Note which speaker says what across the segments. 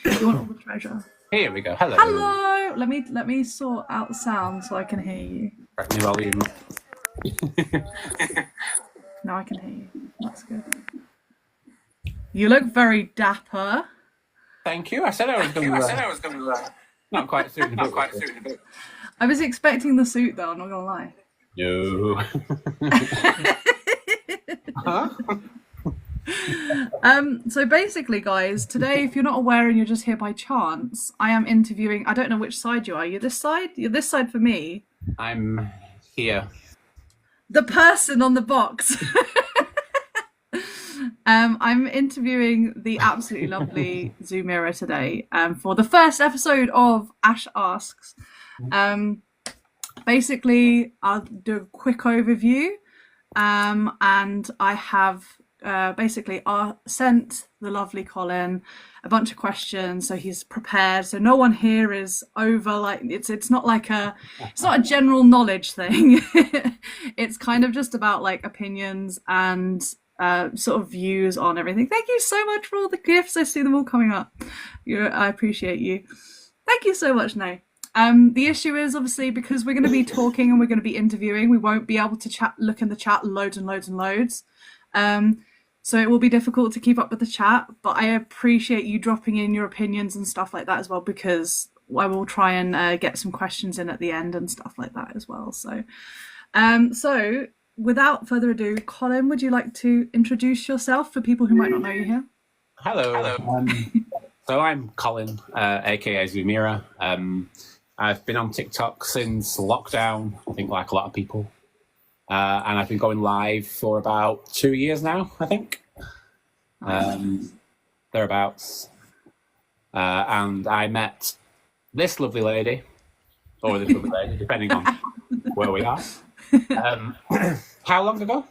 Speaker 1: You want all the treasure.
Speaker 2: Here we go. Hello.
Speaker 1: Hello. Let me sort out the sound so I can hear you.
Speaker 2: Correct me volume.
Speaker 1: Now I can hear you. That's good. You look very dapper.
Speaker 2: Thank you. I said I was going to. Not quite through the book.
Speaker 1: I was expecting the suit though. I'm not gonna lie.
Speaker 2: No. Huh?
Speaker 1: So basically, guys, today, if you're not aware and you're just here by chance, I am interviewing. I don't know which side you are. You're this side. You're this side for me.
Speaker 2: I'm here.
Speaker 1: The person on the box. I'm interviewing the absolutely lovely Zoomeera today for the first episode of Ash Asks. Basically, I'll do a quick overview, and I have basically sent the lovely Colin a bunch of questions, so he's prepared. So no one here is over like it's not like it's not a general knowledge thing. It's kind of just about like opinions and sort of views on everything. Thank you so much for all the gifts. I see them all coming up. I appreciate you. Thank you so much, No. The issue is obviously because we're going to be talking and we're going to be interviewing, we won't be able to look in the chat loads and loads and loads. So it will be difficult to keep up with the chat, but I appreciate you dropping in your opinions and stuff like that as well, because I will try and get some questions in at the end and stuff like that as well. So without further ado, Colin, would you like to introduce yourself for people who might not know you here?
Speaker 2: Hello. So I'm Colin, aka Zoomeera. I've been on TikTok since lockdown, I think like a lot of people. And I've been going live for about 2 years now, I think. Thereabouts. And I met this lovely lady, or this lovely lady, depending on where we are. How long ago?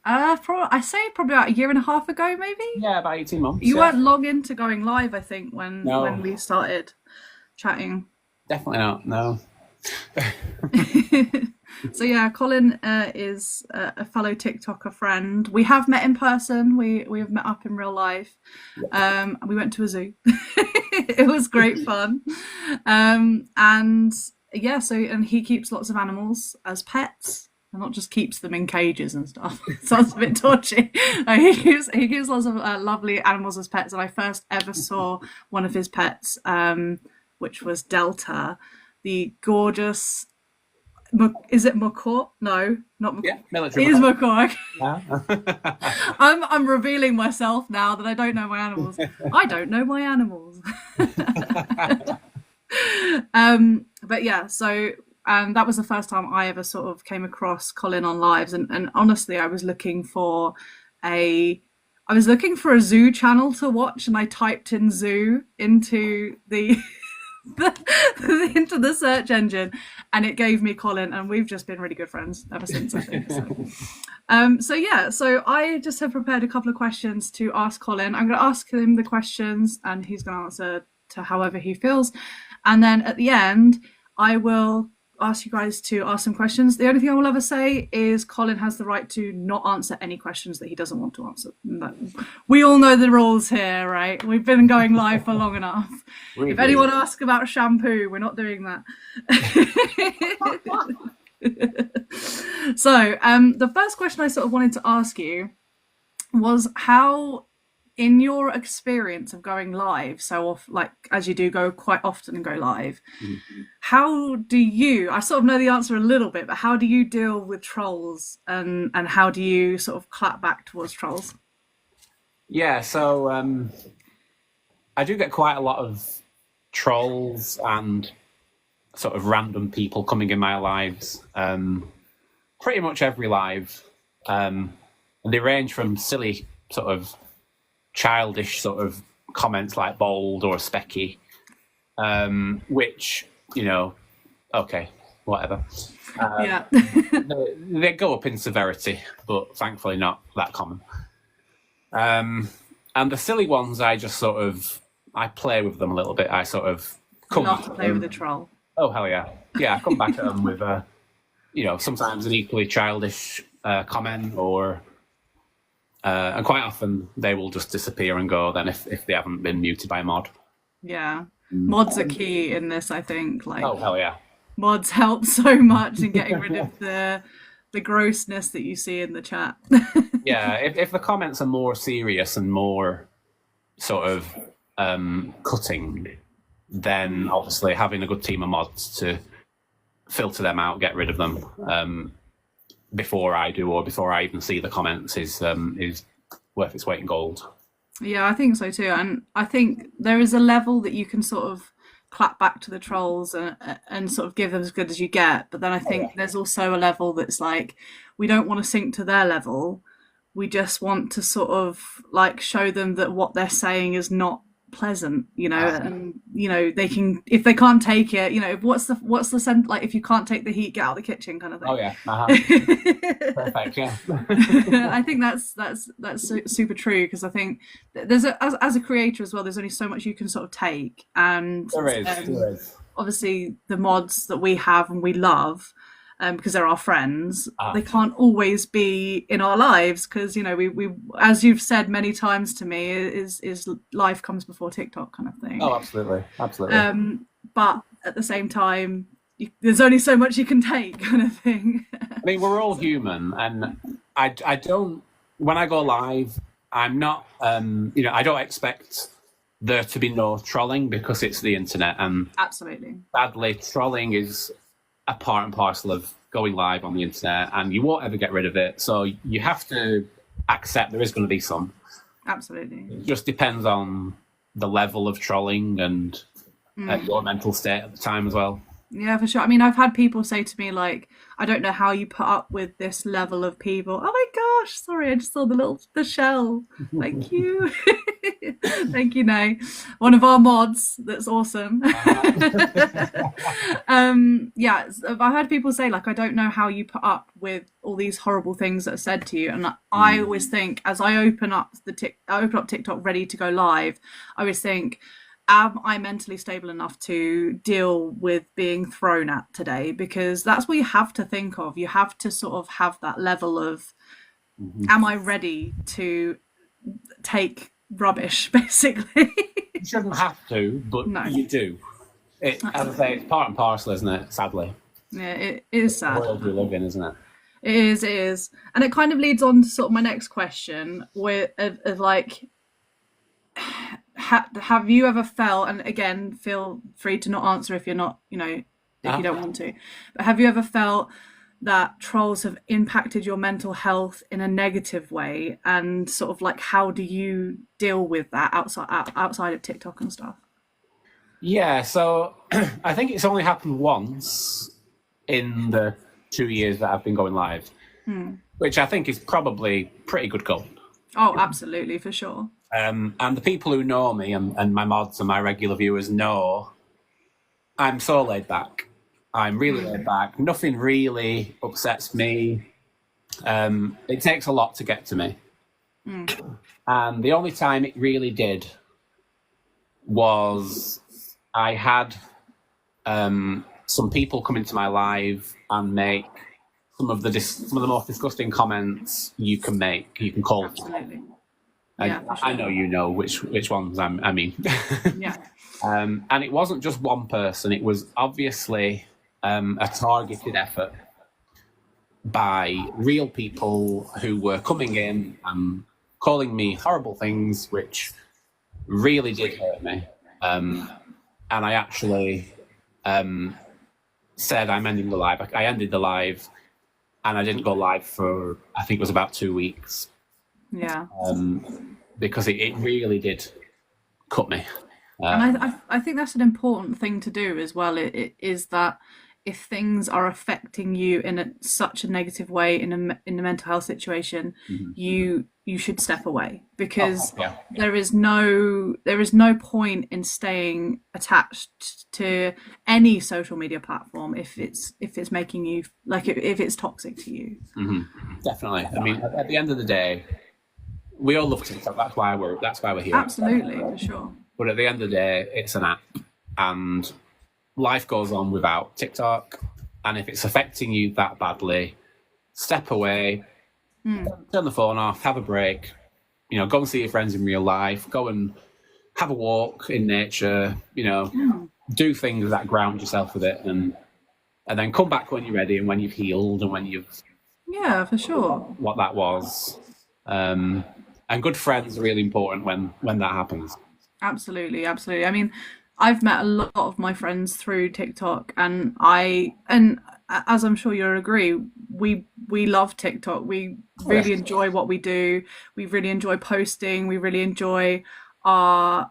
Speaker 1: I say probably about a year and a half ago, maybe.
Speaker 2: Yeah, about 18 months.
Speaker 1: You weren't long into going live, I think, when we started chatting.
Speaker 2: Definitely not. No.
Speaker 1: So yeah, Colin is a fellow TikToker friend. We have met in person. We have met up in real life. We went to a zoo. It was great fun. And yeah, and he keeps lots of animals as pets. And not just keeps them in cages and stuff. It sounds a bit dodgy. He keeps lots of lovely animals as pets. And I first ever saw one of his pets, which was Delta, the gorgeous. Is it macaw? No, not macaw.
Speaker 2: Yeah, military.
Speaker 1: It is macaw.
Speaker 2: Yeah.
Speaker 1: I'm revealing myself now that I don't know my animals. I don't know my animals. But yeah, so that was the first time I ever sort of came across Colin on lives, and honestly, I was looking for a zoo channel to watch, and I typed in zoo into the into the search engine, and it gave me Colin, and we've just been really good friends ever since, I think. So I just have prepared a couple of questions to ask Colin. I'm going to ask him the questions, and he's going to answer to however he feels, and then at the end I will ask you guys to ask some questions. The only thing I will ever say is Colin has the right to not answer any questions that he doesn't want to answer. We all know the rules here, right? We've been going live for long enough. If anyone asks about shampoo, we're not doing that. So the first question I sort of wanted to ask you was how, in your experience of going live so off, like as you do go quite often and go live, how do you, I sort of know the answer a little bit, but how do you deal with trolls, and how do you sort of clap back towards trolls?
Speaker 2: Yeah, so I do get quite a lot of trolls and sort of random people coming in my lives, pretty much every live, and they range from silly sort of childish sort of comments like bold or specky, which, okay, whatever.
Speaker 1: Yeah.
Speaker 2: they go up in severity, but thankfully not that common. And the silly ones, I just I play with them a little bit. I sort of come
Speaker 1: Love to play with a troll.
Speaker 2: Oh, hell yeah. Yeah, I come back at them with, sometimes an equally childish comment, or... and quite often they will just disappear and go then if they haven't been muted by a mod.
Speaker 1: Yeah. Mods are key in this, I think. Like,
Speaker 2: Oh hell yeah.
Speaker 1: mods help so much in getting rid of the grossness that you see in the chat.
Speaker 2: Yeah, if the comments are more serious and more sort of cutting, then obviously having a good team of mods to filter them out, get rid of them before I do, or before I even see the comments, is worth its weight in gold.
Speaker 1: Yeah, I think so too. And I think there is a level that you can sort of clap back to the trolls and sort of give them as good as you get. But then I think there's also a level that's like, we don't want to sink to their level. We just want to sort of like show them that what they're saying is not pleasant, and they can, if they can't take it, what's the sense, like, if you can't take the heat, get out of the kitchen kind of thing.
Speaker 2: Oh yeah. Perfect. Yeah.
Speaker 1: I think that's super true, because I think there's as a creator as well, there's only so much you can sort of take, and
Speaker 2: There is.
Speaker 1: obviously the mods that we have and we love, because they're our friends, they can't always be in our lives, because we as you've said many times to me, is life comes before TikTok kind of thing.
Speaker 2: Oh, absolutely.
Speaker 1: But at the same time, there's only so much you can take kind of thing.
Speaker 2: I mean, we're all human, and I don't, when I go live, I'm not I don't expect there to be no trolling, because it's the internet, and
Speaker 1: Absolutely.
Speaker 2: sadly trolling is a part and parcel of going live on the internet, and you won't ever get rid of it. So you have to accept there is going to be some.
Speaker 1: Absolutely.
Speaker 2: It just depends on the level of trolling and your mental state at the time as well.
Speaker 1: Yeah, for sure. I mean, I've had people say to me, like, I don't know how you put up with this level of people. Oh my gosh, sorry, I just saw the shell. Thank you. Thank you, Nay. One of our mods, that's awesome. Yeah, I've had people say, like, I don't know how you put up with all these horrible things that are said to you. And I always think, as I open up TikTok ready to go live, I always think, am I mentally stable enough to deal with being thrown at today? Because that's what you have to think of. You have to sort of have that level of, am I ready to take rubbish, basically?
Speaker 2: You shouldn't have to, but
Speaker 1: No.
Speaker 2: you do. As I say, it's part and parcel, isn't it? Sadly.
Speaker 1: Yeah, it is sad.
Speaker 2: The world we live in, isn't it?
Speaker 1: It is. And it kind of leads on to sort of my next question, of like, have you ever felt, and again, feel free to not answer if you're not, if you don't want to, but have you ever felt that trolls have impacted your mental health in a negative way, and sort of like, how do you deal with that outside of TikTok and stuff?
Speaker 2: Yeah, so I think it's only happened once in the 2 years that I've been going live, which I think is probably pretty good going.
Speaker 1: Oh, absolutely, for sure.
Speaker 2: And the people who know me and my mods and my regular viewers know I'm so laid back. I'm really laid back. Nothing really upsets me. It takes a lot to get to me. And the only time it really did was I had some people come into my live and make some of the most disgusting comments you can make. You can call
Speaker 1: Absolutely.
Speaker 2: Yeah, sure. I know you know which ones I mean.
Speaker 1: Yeah.
Speaker 2: And it wasn't just one person. It was obviously a targeted effort by real people who were coming in and calling me horrible things, which really did hurt me. And I actually said I'm ending the live. I ended the live, and I didn't go live for, I think it was about 2 weeks.
Speaker 1: Yeah.
Speaker 2: Because it really did cut me.
Speaker 1: And I think that's an important thing to do as well. It is that if things are affecting you in such a negative way in a mental health situation, you should step away, because there is no point in staying attached to any social media platform if it's making you, like, if it's toxic to you.
Speaker 2: Definitely. I mean, at the end of the day, we all love TikTok. That's why we're here.
Speaker 1: Absolutely, for sure.
Speaker 2: But at the end of the day, it's an app, and life goes on without TikTok. And if it's affecting you that badly, step away, turn the phone off, have a break. Go and see your friends in real life. Go and have a walk in nature, do things that ground yourself with it, and then come back when you're ready and when you've healed and when you've
Speaker 1: Yeah, for sure.
Speaker 2: what that was. And good friends are really important when that happens.
Speaker 1: Absolutely, absolutely. I mean, I've met a lot of my friends through TikTok, and as I'm sure you'll agree, we love TikTok. We really enjoy what we do. We really enjoy posting. We really enjoy our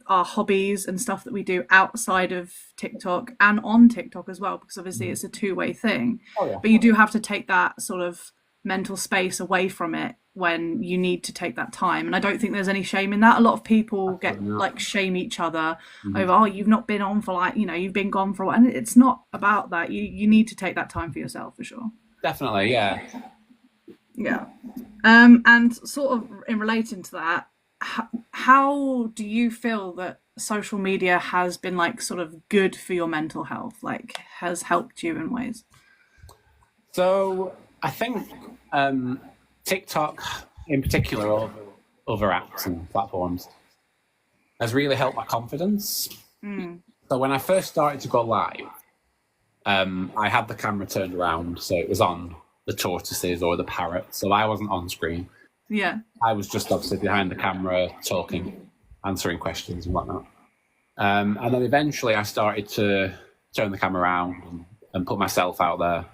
Speaker 1: hobbies and stuff that we do outside of TikTok and on TikTok as well, because obviously it's a two-way thing.
Speaker 2: Oh, yeah.
Speaker 1: But you do have to take that sort of mental space away from it when you need to take that time, and I don't think there's any shame in that. A lot of people get like shame each other over, oh, you've not been on for like, you've been gone for a while, and it's not about that. You need to take that time for yourself, for sure.
Speaker 2: Definitely, yeah.
Speaker 1: And sort of in relating to that, how do you feel that social media has been like sort of good for your mental health, like has helped you in ways?
Speaker 2: So I think TikTok in particular, or other apps and platforms, has really helped my confidence. So when I first started to go live, I had the camera turned around, so it was on the tortoises or the parrots, so I wasn't on screen.
Speaker 1: Yeah.
Speaker 2: I was just obviously behind the camera talking, answering questions and whatnot. And then eventually I started to turn the camera around and put myself out there.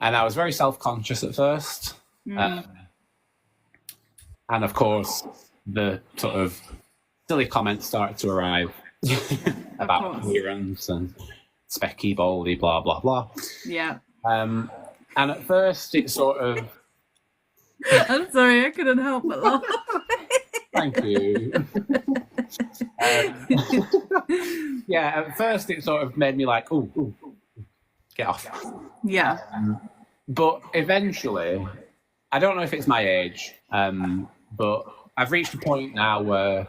Speaker 2: And I was very self-conscious at first. And of course, the sort of silly comments started to arrive about appearance and specky, baldy, blah, blah, blah.
Speaker 1: Yeah.
Speaker 2: And at first it sort of...
Speaker 1: I'm sorry, I couldn't help but laugh.
Speaker 2: Thank you. Yeah, at first it sort of made me like, ooh, get off.
Speaker 1: Yeah.
Speaker 2: But eventually, I don't know if it's my age, but I've reached a point now where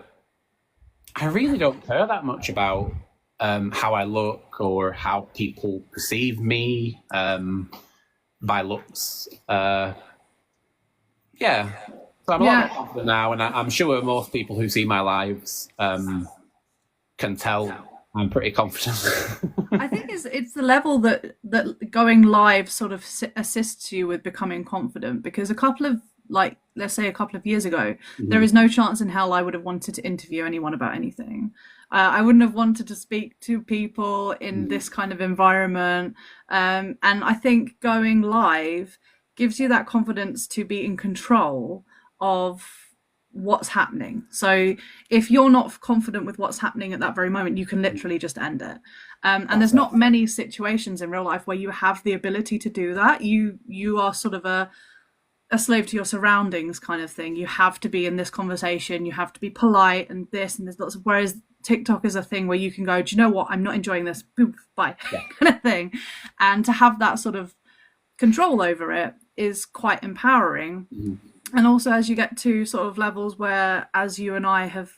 Speaker 2: I really don't care that much about how I look or how people perceive me by looks. Yeah. So I'm a lot more confident now, and I'm sure most people who see my lives can tell I'm pretty confident.
Speaker 1: I think it's the level that going live sort of assists you with becoming confident, because let's say a couple of years ago, there is no chance in hell I would have wanted to interview anyone about anything. I wouldn't have wanted to speak to people in this kind of environment. And I think going live gives you that confidence to be in control of what's happening. So if you're not confident with what's happening at that very moment, you can literally just end it. And there's not many situations in real life where you have the ability to do that. You are sort of a slave to your surroundings kind of thing. You have to be in this conversation, you have to be polite and this, and there's lots of, whereas TikTok is a thing where you can go, do you know what, I'm not enjoying this, boop, bye, kind of thing. And to have that sort of control over it is quite empowering. And also, as you get to sort of levels where, as you and I have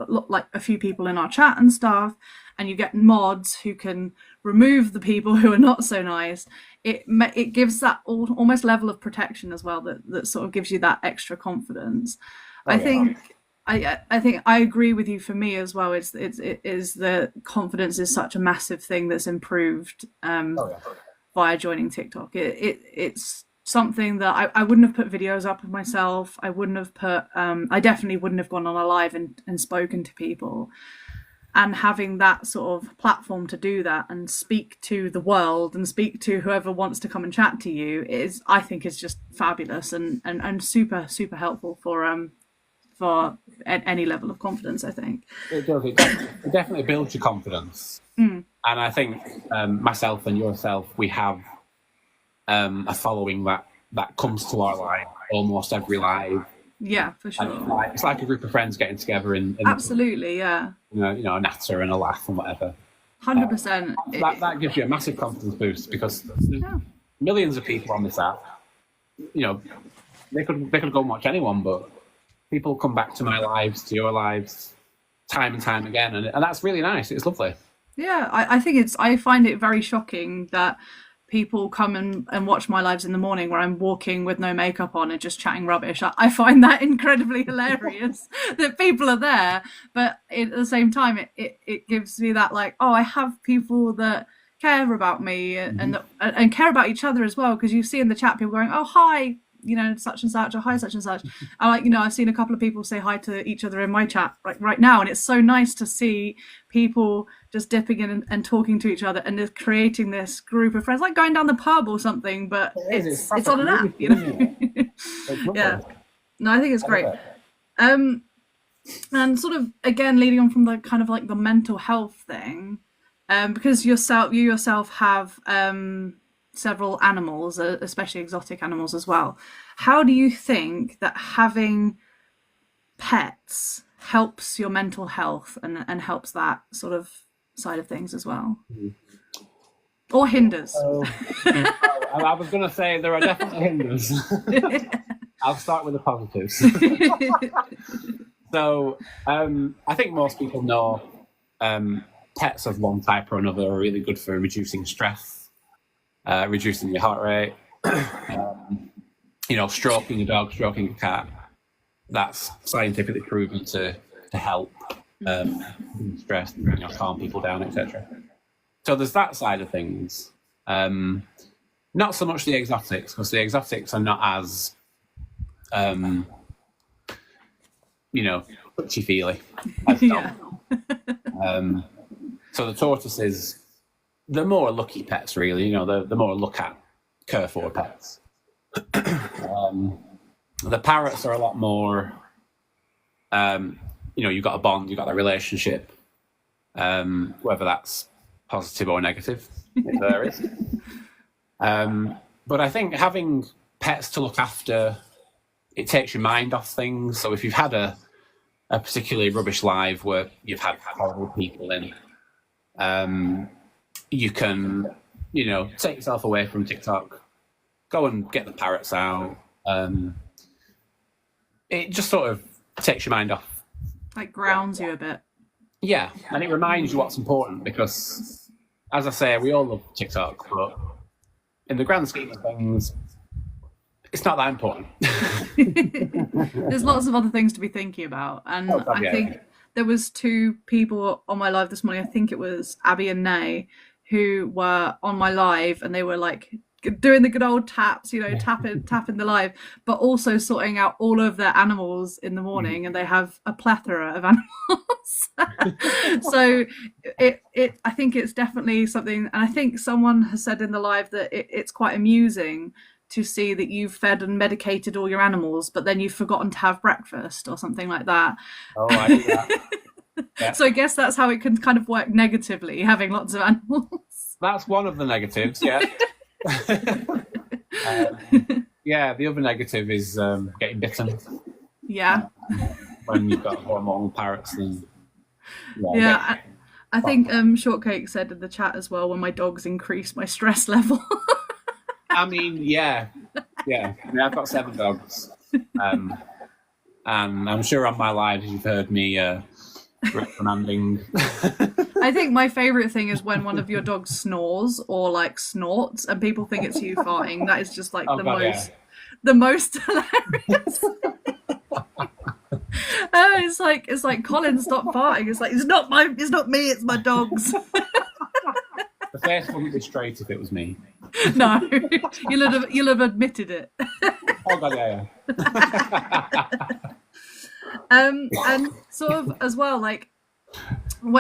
Speaker 1: like a few people in our chat and stuff, and you get mods who can remove the people who are not so nice, it gives that almost level of protection as well, that sort of gives you that extra confidence. I think I agree with you. For me as well, it is the confidence is such a massive thing that's improved via joining TikTok. It's something that I wouldn't have put videos up of myself. I wouldn't have put I definitely wouldn't have gone on a live and spoken to people. And having that sort of platform to do that and speak to the world and speak to whoever wants to come and chat to you I think is just fabulous and super, super helpful for any level of confidence, I think.
Speaker 2: It does. It definitely builds your confidence. And I think myself and yourself, we have a following that comes to our live, almost every live.
Speaker 1: Yeah, for sure.
Speaker 2: It's like a group of friends getting together in
Speaker 1: absolutely, yeah.
Speaker 2: A natter and a laugh and whatever.
Speaker 1: 100%.
Speaker 2: That gives you a massive confidence boost, because there's millions of people on this app. They could go and watch anyone, but people come back to my lives, to your lives, time and time again, and that's really nice. It's lovely.
Speaker 1: Yeah, I think I find it very shocking that people come and watch my lives in the morning where I'm walking with no makeup on and just chatting rubbish. I find that incredibly hilarious that people are there, but at the same time, it gives me that like, oh, I have people that care about me and care about each other as well, because you see in the chat people going, oh, hi, such and such, or hi, such and such. I like, I've seen a couple of people say hi to each other in my chat like right now, and it's so nice to see people just dipping in and talking to each other and just creating this group of friends, like going down the pub or something, but it's on an app, Yeah. No, I think it's great. And sort of again leading on from the kind of like the mental health thing, because you yourself have several animals, especially exotic animals as well. How do you think that having pets helps your mental health and helps that sort of side of things as well? Or hinders?
Speaker 2: I was going to say there are definitely hinders. I'll start with the positives. So I think most people know pets of one type or another are really good for reducing stress, reducing your heart rate, stroking a dog, stroking a cat. That's scientifically proven to help stress, calm people down, etc. So there's that side of things. Not so much the exotics, because the exotics are not as, touchy-feely as dogs. So the tortoises, they're more lucky pets, really. They're more look at, care for pets. The parrots are a lot more, you've got a bond, you've got a relationship, whether that's positive or negative, if there is. But I think having pets to look after, it takes your mind off things. So if you've had a particularly rubbish live where you've had horrible people in, you can, take yourself away from TikTok, go and get the parrots out. It just sort of takes your mind off.
Speaker 1: Like grounds you a bit.
Speaker 2: Yeah, and it reminds you what's important, because, as I say, we all love TikTok, but in the grand scheme of things, it's not that important.
Speaker 1: There's lots of other things to be thinking about, and I think there was two people on my live this morning. I think it was Abby and Nay, who were on my live, and they were like doing the good old taps, tapping the live, but also sorting out all of their animals in the morning, and they have a plethora of animals. So I think it's definitely something, and I think someone has said in the live that it's quite amusing to see that you've fed and medicated all your animals, but then you've forgotten to have breakfast or something like that.
Speaker 2: Oh, I do that. Yeah.
Speaker 1: So I guess that's how it can kind of work negatively, having lots of animals.
Speaker 2: That's one of the negatives, yeah. The other negative is getting bitten.
Speaker 1: Yeah.
Speaker 2: When you've got hormonal parrots. And,
Speaker 1: I think Shortcake said in the chat as well, when my dogs increase my stress level.
Speaker 2: I mean, yeah. I've got 7 dogs. And I'm sure on my lives you've heard me reprimanding.
Speaker 1: I think my favourite thing is when one of your dogs snores or like snorts and people think it's you farting. That is just like the most hilarious. It's like Colin, stop farting. It's like it's not me, it's my dogs.
Speaker 2: The face wouldn't be straight if it was me.
Speaker 1: No, you'll have admitted it.
Speaker 2: Oh god, yeah.
Speaker 1: And sort of as well, like,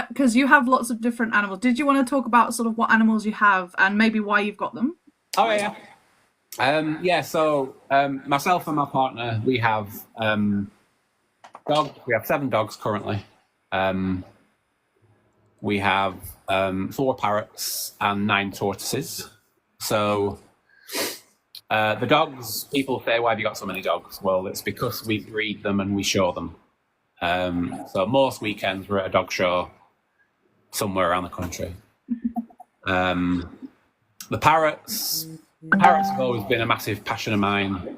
Speaker 1: because you have lots of different animals. Did you want to talk about sort of what animals you have and maybe why you've got them?
Speaker 2: Oh yeah. So myself and my partner, we have dogs. We have 7 dogs currently. We have 4 parrots and 9 tortoises. So the dogs, people say, why have you got so many dogs? Well, it's because we breed them and we show them. So most weekends we're at a dog show somewhere around the country. The parrots have always been a massive passion of mine.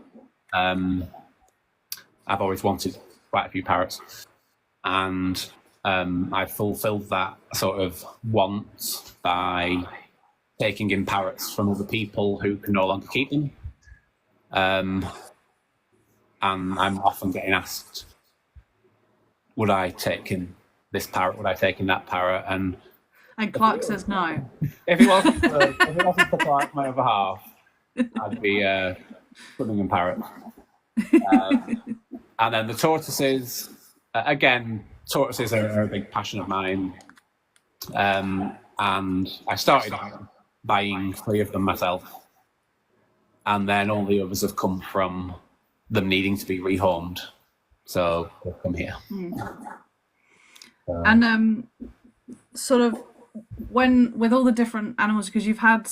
Speaker 2: I've always wanted quite a few parrots, and I've fulfilled that sort of want by taking in parrots from other people who can no longer keep them. And I'm often getting asked, would I take in this parrot? Would I take in that parrot? And
Speaker 1: Clark says no.
Speaker 2: if it wasn't for Clark, my other half, I'd be swimming in parrots. And then the tortoises, again, tortoises are a big passion of mine. And I started out buying 3 of them myself. And then all the others have come from them needing to be rehomed. So they've come here.
Speaker 1: And sort of with all the different animals, because you've had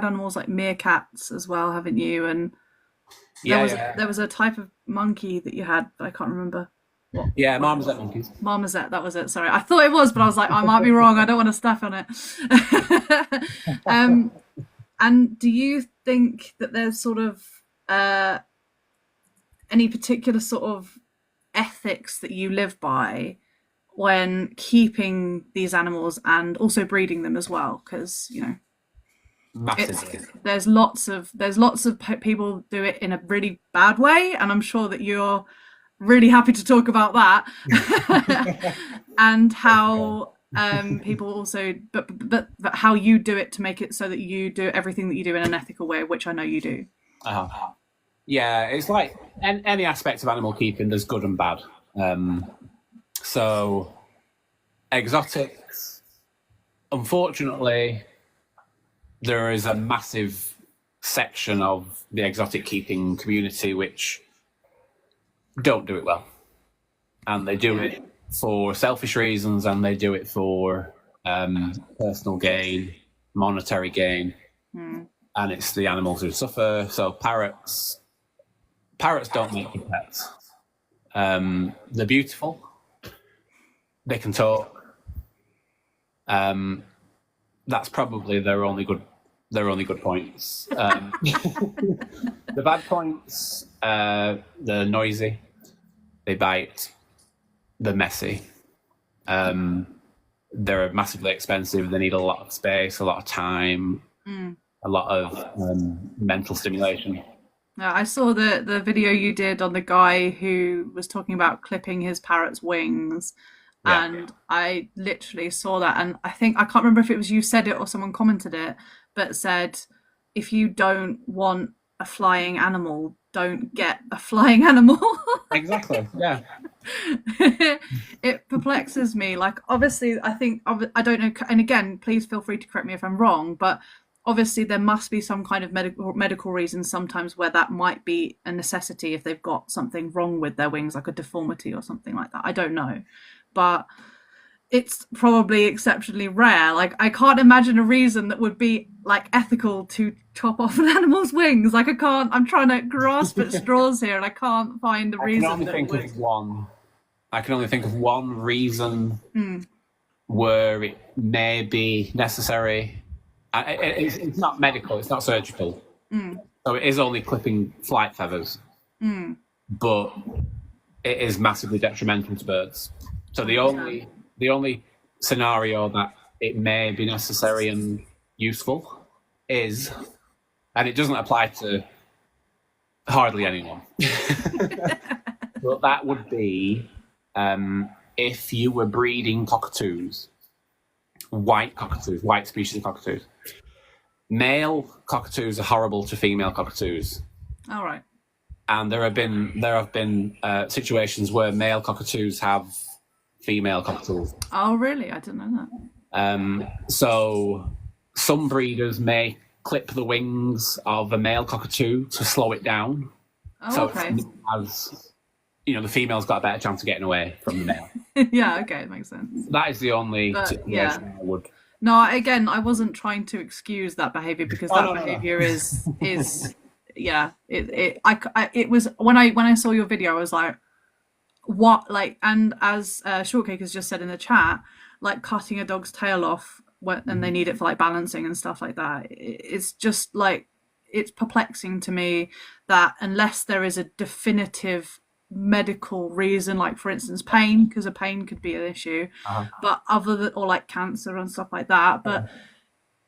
Speaker 1: animals like meerkats as well, haven't you? And there was a type of monkey that you had, but I can't remember.
Speaker 2: Yeah, marmoset monkeys.
Speaker 1: Marmoset, that was it. Sorry, I thought it was, but I was like, I might be wrong. I don't want to step on it. And do you think that there's sort of any particular sort of ethics that you live by when keeping these animals and also breeding them as well? Because there's lots of people do it in a really bad way, and I'm sure that you're really happy to talk about that. And how people also but how you do it to make it so that you do everything that you do in an ethical way, which I know you do.
Speaker 2: Yeah, it's like any aspect of animal keeping, there's good and bad. So exotics, unfortunately, there is a massive section of the exotic keeping community which don't do it well, and they do it for selfish reasons, and they do it for personal gain, monetary gain, and it's the animals who suffer. So parrots don't make good pets. They're beautiful, they can talk. That's probably their only good points. The bad points, they're noisy, they bite, they're messy, they're massively expensive, they need a lot of space, a lot of time, a lot of mental stimulation.
Speaker 1: I saw the video you did on the guy who was talking about clipping his parrot's wings. Yeah. And I literally saw that, and I can't remember if it was you said it or someone commented it, but said, if you don't want a flying animal, don't get a flying animal.
Speaker 2: Exactly, yeah.
Speaker 1: It perplexes me. Like, obviously, I don't know, and again, please feel free to correct me if I'm wrong, but obviously there must be some kind of medical reason sometimes where that might be a necessity if they've got something wrong with their wings, like a deformity or something like that. I don't know. But it's probably exceptionally rare. Like, I can't imagine a reason that would be like ethical to chop off an animal's wings. Like, I'm trying to grasp at straws here, and I can't find a reason. I
Speaker 2: can only think of one reason where it may be necessary. It's not medical, it's not surgical. So it is only clipping flight feathers. But it is massively detrimental to birds. So the only scenario that it may be necessary and useful is, and it doesn't apply to hardly anyone, but that would be if you were breeding cockatoos, white species of cockatoos. Male cockatoos are horrible to female cockatoos.
Speaker 1: All right.
Speaker 2: And there have been situations where male cockatoos have female cockatoos.
Speaker 1: Oh, really? I didn't know
Speaker 2: that. So some breeders may clip the wings of a male cockatoo to slow it down.
Speaker 1: Oh,
Speaker 2: so
Speaker 1: okay.
Speaker 2: As the female's got a better chance of getting away from the male.
Speaker 1: Yeah, okay, it makes sense.
Speaker 2: That is the only situation I would.
Speaker 1: No, again, I wasn't trying to excuse that behavior, because behavior is yeah. It was when I saw your video, I was like, what? Like, and as Shortcake has just said in the chat, like cutting a dog's tail off and they need it for like balancing and stuff like that. It's just like, it's perplexing to me that unless there is a definitive medical reason, like for instance pain, because a pain could be an issue, but or like cancer and stuff like that, but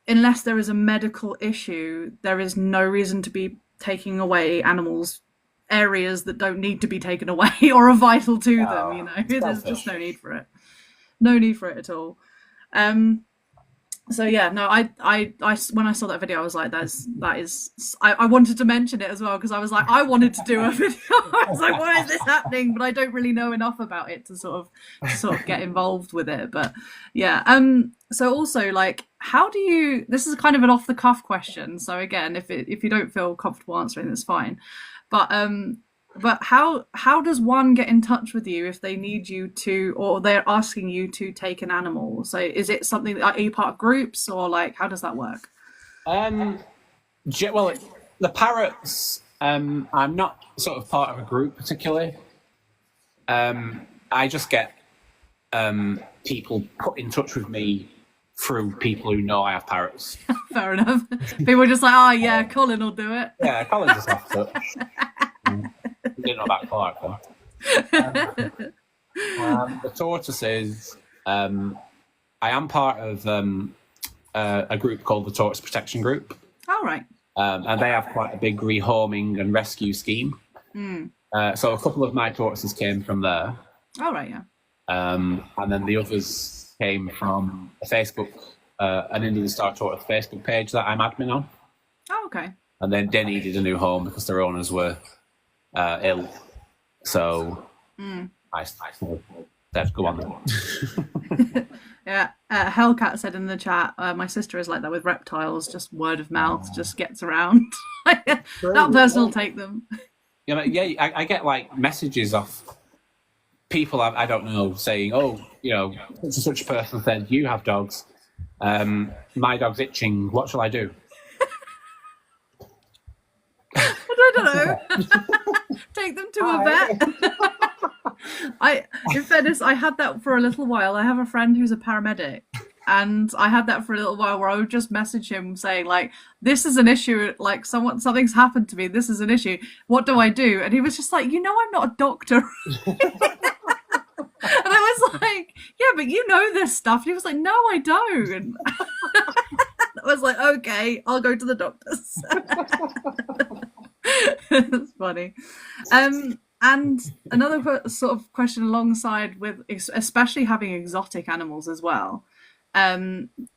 Speaker 1: unless there is a medical issue, there is no reason to be taking away animals areas that don't need to be taken away or are vital to them.
Speaker 2: Oh,
Speaker 1: There's just
Speaker 2: selfish.
Speaker 1: no need for it. No need for it at all. Um, so yeah, no, I when I saw that video, I was like, that is. I wanted to mention it as well because I was like, I wanted to do a video. I was like, why is this happening? But I don't really know enough about it to sort of get involved with it. But yeah, so also like, how do you? This is kind of an off the cuff question. So again, if you don't feel comfortable answering, that's fine. But how does one get in touch with you if they need you to, or they're asking you to take an animal? So is it something that, are you part of groups, or like how does that work?
Speaker 2: Um, well, the parrots. I'm not sort of part of a group particularly. I just get people put in touch with me through people who know I have parrots.
Speaker 1: Fair enough. People are just like, oh yeah, Colin will do it.
Speaker 2: Yeah, Colin's just off touch. Didn't know about Clark though. The tortoises. I am part of a group called the Tortoise Protection Group,
Speaker 1: All right.
Speaker 2: and they have quite a big rehoming and rescue scheme. So a couple of my tortoises came from there,
Speaker 1: All right. Yeah.
Speaker 2: and then the others came from a Facebook, an Indian Star Tortoise Facebook page that I'm admin on.
Speaker 1: Oh, okay.
Speaker 2: And then they needed a new home because their owners were ill. So I said, go on then.
Speaker 1: Yeah. Hellcat said in the chat, my sister is like that with reptiles. Just word of mouth just gets around. That person will take them.
Speaker 2: I get like messages off people I don't know saying, oh, such a person said, you have dogs. My dog's itching. What shall I do?
Speaker 1: I don't know. Take them to a vet. In fairness, I had that for a little while. I have a friend who's a paramedic, and I had that for a little while where I would just message him saying like, "This is an issue. Like, something's happened to me. This is an issue. What do I do?" And he was just like, "I'm not a doctor." And I was like, "Yeah, but you know this stuff." And he was like, "No, I don't." And I was like, "Okay, I'll go to the doctors." That's funny. And another sort of question alongside with, especially having exotic animals as well,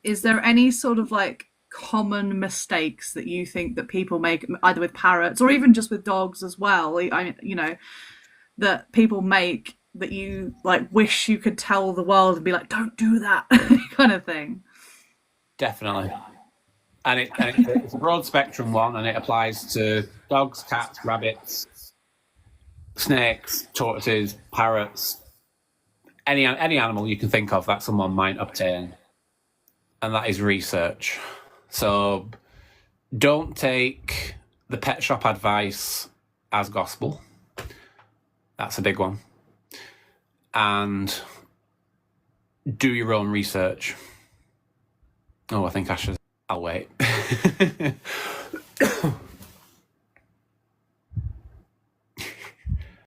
Speaker 1: is there any sort of like common mistakes that you think that people make either with parrots or even just with dogs as well? That people make that you like wish you could tell the world and be like, don't do that kind of thing.
Speaker 2: Definitely. And it's a broad spectrum one, and it applies to dogs, cats, rabbits, snakes, tortoises, parrots, any animal you can think of that someone might obtain. And that is research. So don't take the pet shop advice as gospel. That's a big one. And do your own research. Oh, I think I should. I'll wait.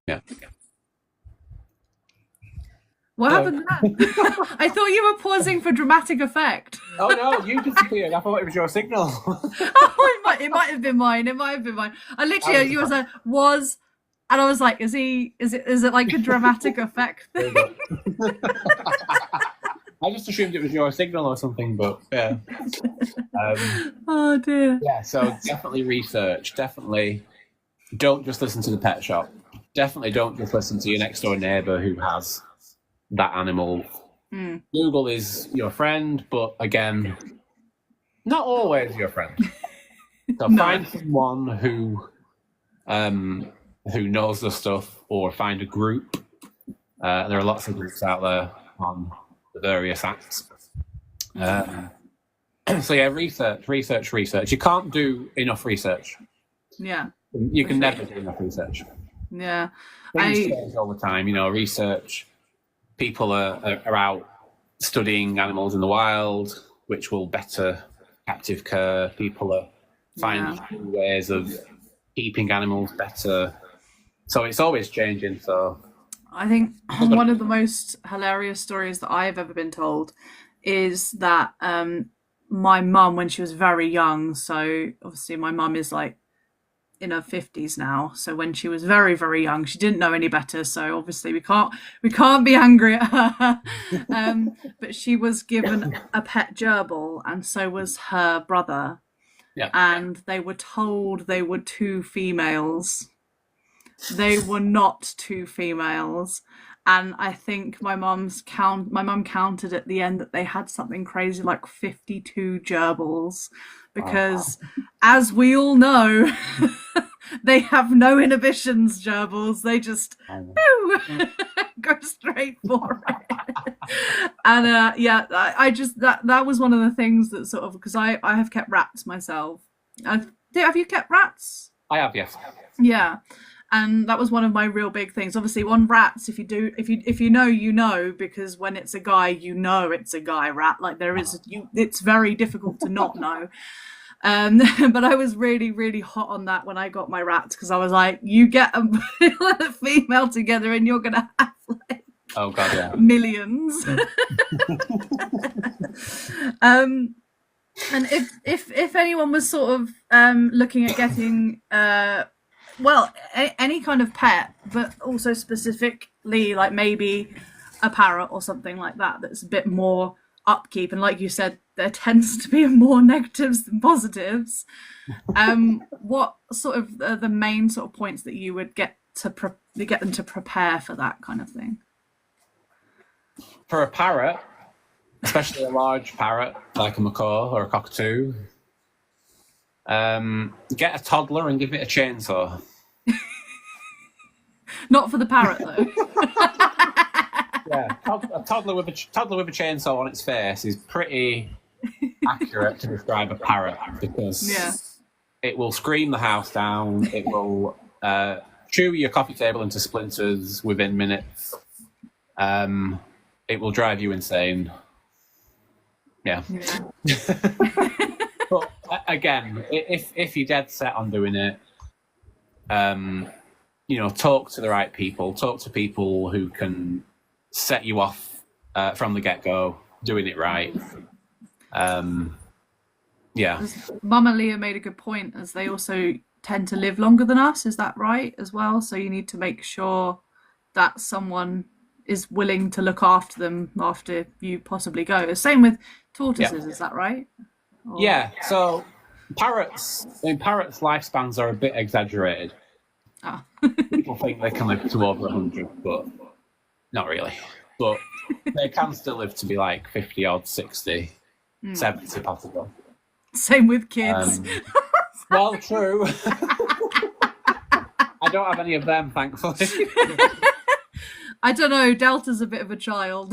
Speaker 2: Yeah.
Speaker 1: What happened there? I thought you were pausing for dramatic effect.
Speaker 2: Oh no, you disappeared. I thought it was your signal.
Speaker 1: Oh, it might have been mine. It might have been mine. I literally, you was like, and I was like, is it like a dramatic effect thing?
Speaker 2: I just assumed it was your signal or something, but yeah.
Speaker 1: Oh dear.
Speaker 2: Yeah, so definitely research. Definitely don't just listen to the pet shop. Definitely don't just listen to your next door neighbour who has that animal. Google is your friend, but again, not always your friend. So find someone who knows the stuff, or find a group. There are lots of groups out there on the various apps. So yeah, research. You can't do enough research.
Speaker 1: Yeah.
Speaker 2: You can never do enough research.
Speaker 1: Yeah.
Speaker 2: Things change all the time, research. People are out studying animals in the wild, which will better captive care. People are finding ways of keeping animals better. So it's always changing. So
Speaker 1: I think one of the most hilarious stories that I've ever been told is that my mum when she was very young. So obviously my mum is like in her 50s now, so when she was very, very young, she didn't know any better, so obviously we can't be angry at her. But she was given a pet gerbil, and so was her brother,
Speaker 2: Yeah.
Speaker 1: and they were told they were two females. They were not two females. And I think my mum counted at the end that they had something crazy like 52 gerbils, because as we all know, they have no inhibitions, gerbils. They just go straight for it. And I just that was one of the things that sort of, because I have kept rats myself. Have you kept rats?
Speaker 2: I have, yes.
Speaker 1: Yeah. And that was one of my real big things. Obviously, on rats, if you know, you know, because when it's a guy, you know it's a guy rat. Like it's very difficult to not know. But I was really, really hot on that when I got my rats, because I was like, you get a female together and you're gonna have like
Speaker 2: Oh god, yeah.
Speaker 1: millions. And if anyone was sort of looking at getting any kind of pet, but also specifically like maybe a parrot or something like that, that's a bit more upkeep, and like you said, there tends to be more negatives than positives. What sort of the main sort of points that you would get them to prepare for that kind of thing?
Speaker 2: For a parrot, especially a large parrot like a macaw or a cockatoo, get a toddler and give it a chainsaw.
Speaker 1: Not for the parrot though.
Speaker 2: Yeah, a toddler with a chainsaw on its face is pretty accurate to describe a parrot, because it will scream the house down. It will chew your coffee table into splinters within minutes. It will drive you insane. Yeah. But again, if you're dead set on doing it, talk to the right people. Talk to people who can set you off from the get-go, doing it right.
Speaker 1: Mama Leah made a good point, as they also tend to live longer than us. Is that right as well? So you need to make sure that someone is willing to look after them after you possibly go. Same with tortoises, is that right? Or...
Speaker 2: Yeah, so parrots' lifespans are a bit exaggerated. People think they can live to over 100, but not really. But they can still live to be like 50 odd, 60, 70 possible.
Speaker 1: Same with kids.
Speaker 2: Well, true. I don't have any of them, thankfully.
Speaker 1: I don't know, Delta's a bit of a child.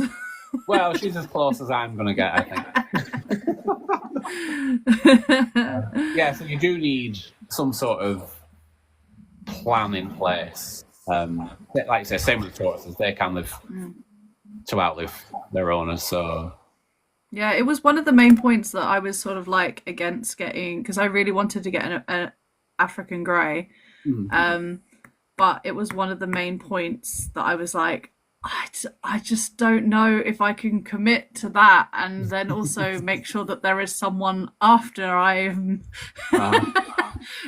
Speaker 2: Well, she's as close as I'm going to get, I think. So you do need some sort of plan in place. Like I say, same with tortoises, they can live to outlive their owners. So
Speaker 1: yeah, it was one of the main points that I was sort of like against getting, because I really wanted to get an African grey. But it was one of the main points that I was like, I just don't know if I can commit to that, and then also make sure that there is someone after I'm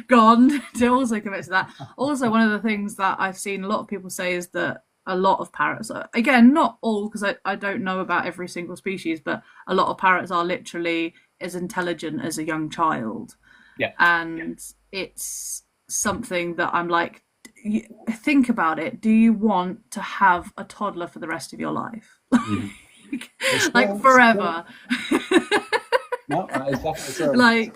Speaker 1: gone to also commit to that. Also, one of the things that I've seen a lot of people say is that a lot of parrots, again, not all, because I don't know about every single species, but a lot of parrots are literally as intelligent as a young child.
Speaker 2: Yeah.
Speaker 1: And it's something that I'm like, think about it. Do you want to have a toddler for the rest of your life? Like forever?
Speaker 2: No, that is definitely true.
Speaker 1: Like,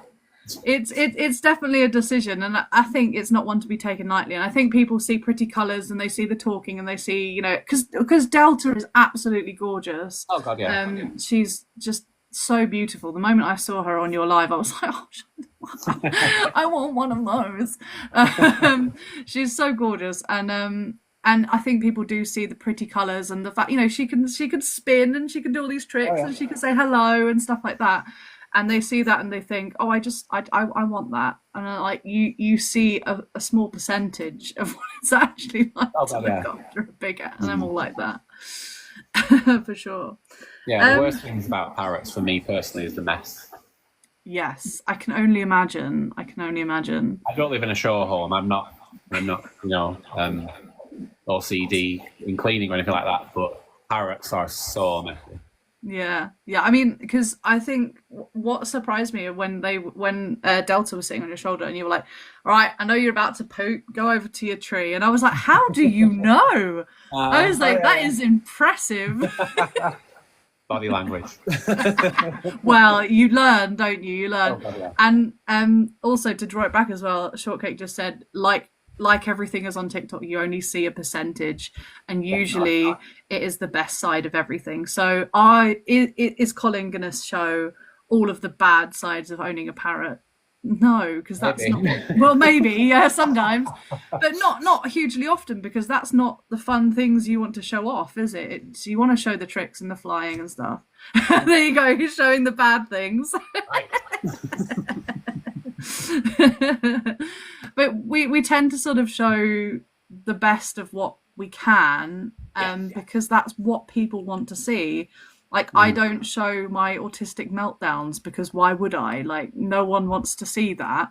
Speaker 1: it's definitely a decision, and I think it's not one to be taken lightly. And I think people see pretty colours and they see the talking and they see, because Delta is absolutely gorgeous.
Speaker 2: Oh god, yeah.
Speaker 1: She's just so beautiful. The moment I saw her on your live, I was like, oh, I want one of those. She's so gorgeous, and I think people do see the pretty colours and the fact, she can spin and she can do all these tricks and she can say hello and stuff like that. And they see that and they think, oh, I want that. And like you see a small percentage of what it's actually like to look after a big ant, and I'm all like that. For sure.
Speaker 2: Yeah, the worst things about parrots for me personally is the mess.
Speaker 1: Yes, I can only imagine. I can only imagine.
Speaker 2: I don't live in a show home. I'm not, OCD in cleaning or anything like that. But parrots are so messy.
Speaker 1: Yeah, yeah. I mean, because I think what surprised me when Delta was sitting on your shoulder and you were like, "All right, I know you're about to poop. Go over to your tree." And I was like, "How do you know?" I was like, "That is impressive."
Speaker 2: Body language.
Speaker 1: Well, you learn, don't you? You learn.
Speaker 2: Oh, yeah.
Speaker 1: And also to draw it back as well, Shortcake just said, like everything is on TikTok, you only see a percentage, and usually it is the best side of everything. So is Colin going to show all of the bad sides of owning a parrot? No, because that's
Speaker 2: Maybe.
Speaker 1: not, well, maybe, yeah, sometimes, but not hugely often, because that's not the fun things you want to show off, is it? You want to show the tricks and the flying and stuff. There you go, he's showing the bad things. But we tend to sort of show the best of what we can, because that's what people want to see. Like, I don't show my autistic meltdowns, because why would I? Like, no one wants to see that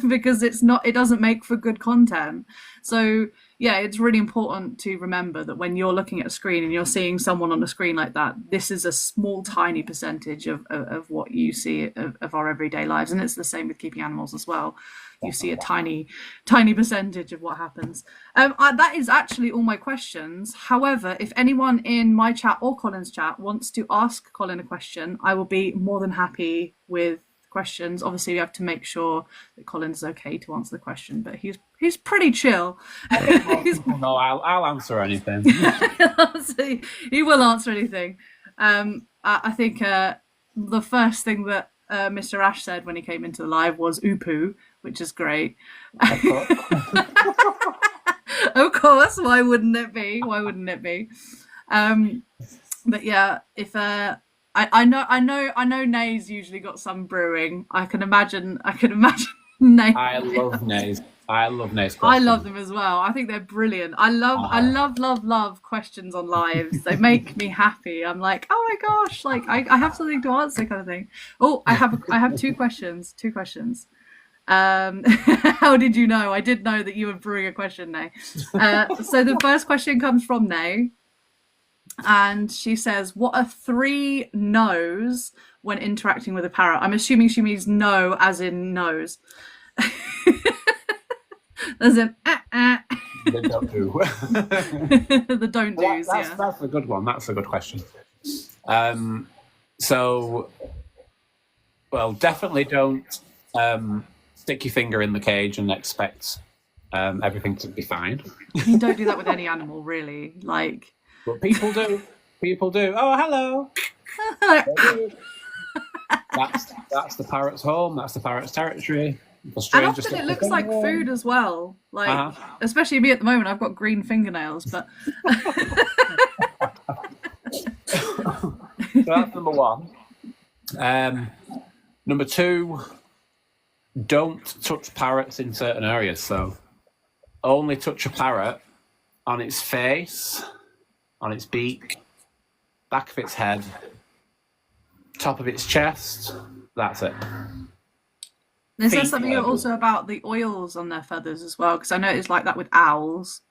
Speaker 1: because it doesn't make for good content. So yeah, it's really important to remember that when you're looking at a screen and you're seeing someone on a screen like that, this is a small, tiny percentage of what you see of our everyday lives. And it's the same with keeping animals as well. You see a tiny, tiny percentage of what happens. That is actually all my questions. However, if anyone in my chat or Colin's chat wants to ask Colin a question, I will be more than happy with questions. Obviously, we have to make sure that Colin's okay to answer the question, but he's pretty chill.
Speaker 2: No, I'll answer anything.
Speaker 1: He will answer anything. I think the first thing that Mr. Ash said when he came into the live was "Upu," which is great. Of course, why wouldn't it be? Why wouldn't it be? But yeah, if I know Nay's usually got some brewing. I can imagine Nay.
Speaker 2: I love Nays. I love Nays.
Speaker 1: I love them as well. I think they're brilliant. I love questions on lives. They make me happy. I'm like, oh my gosh, like I have something to answer, kind of thing. Oh, I have two questions. How did you know? I did know that you were brewing a question, Nay. So the first question comes from Nay, and she says, "What are 3 no's when interacting with a parrot?" I'm assuming she means no, as in nose. As in,
Speaker 2: The don't do.
Speaker 1: The don't do's.
Speaker 2: That's a good one. That's a good question. So, well, definitely don't stick your finger in the cage and expect everything to be fine.
Speaker 1: You don't do that with any animal, really. Like,
Speaker 2: but people do. People do. Oh, hello. That's the parrot's home. That's the parrot's territory.
Speaker 1: And often it looks like food as well. Like, especially me at the moment, I've got green fingernails, but.
Speaker 2: So that's number 1. Number 2, don't touch parrots in certain areas. So only touch a parrot on its face, on its beak, back of its head, top of its chest. That's it.
Speaker 1: There's something also about the oils on their feathers as well, because I know it's like that with owls,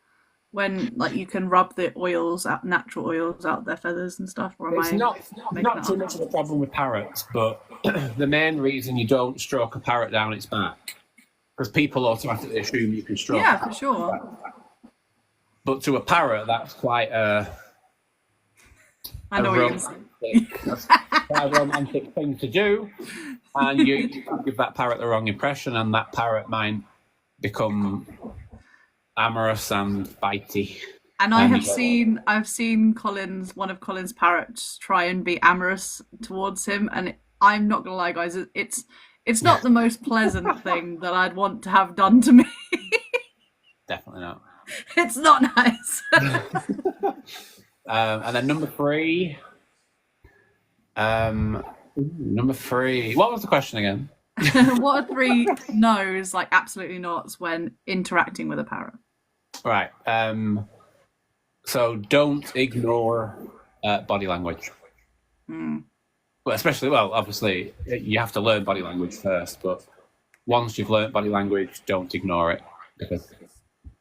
Speaker 1: when like you can rub the oils out, natural oils out their feathers and stuff. Or
Speaker 2: it's not too much of a problem with parrots, but the main reason you don't stroke a parrot down its back, because people automatically assume you can stroke.
Speaker 1: Yeah, for sure.
Speaker 2: But to a parrot, that's quite a romantic thing to do, and you give that parrot the wrong impression, and that parrot might become amorous and bitey.
Speaker 1: And I've seen one of Colin's parrots try and be amorous towards him, and I'm not gonna lie, guys, it's not the most pleasant thing that I'd want to have done to me.
Speaker 2: Definitely not.
Speaker 1: It's not nice.
Speaker 2: And then number 3. What was the question again?
Speaker 1: What are 3 no's, like absolutely nots, when interacting with a parrot?
Speaker 2: Right. So don't ignore body language. Well, especially, well, obviously, you have to learn body language first, but once you've learned body language, don't ignore it, because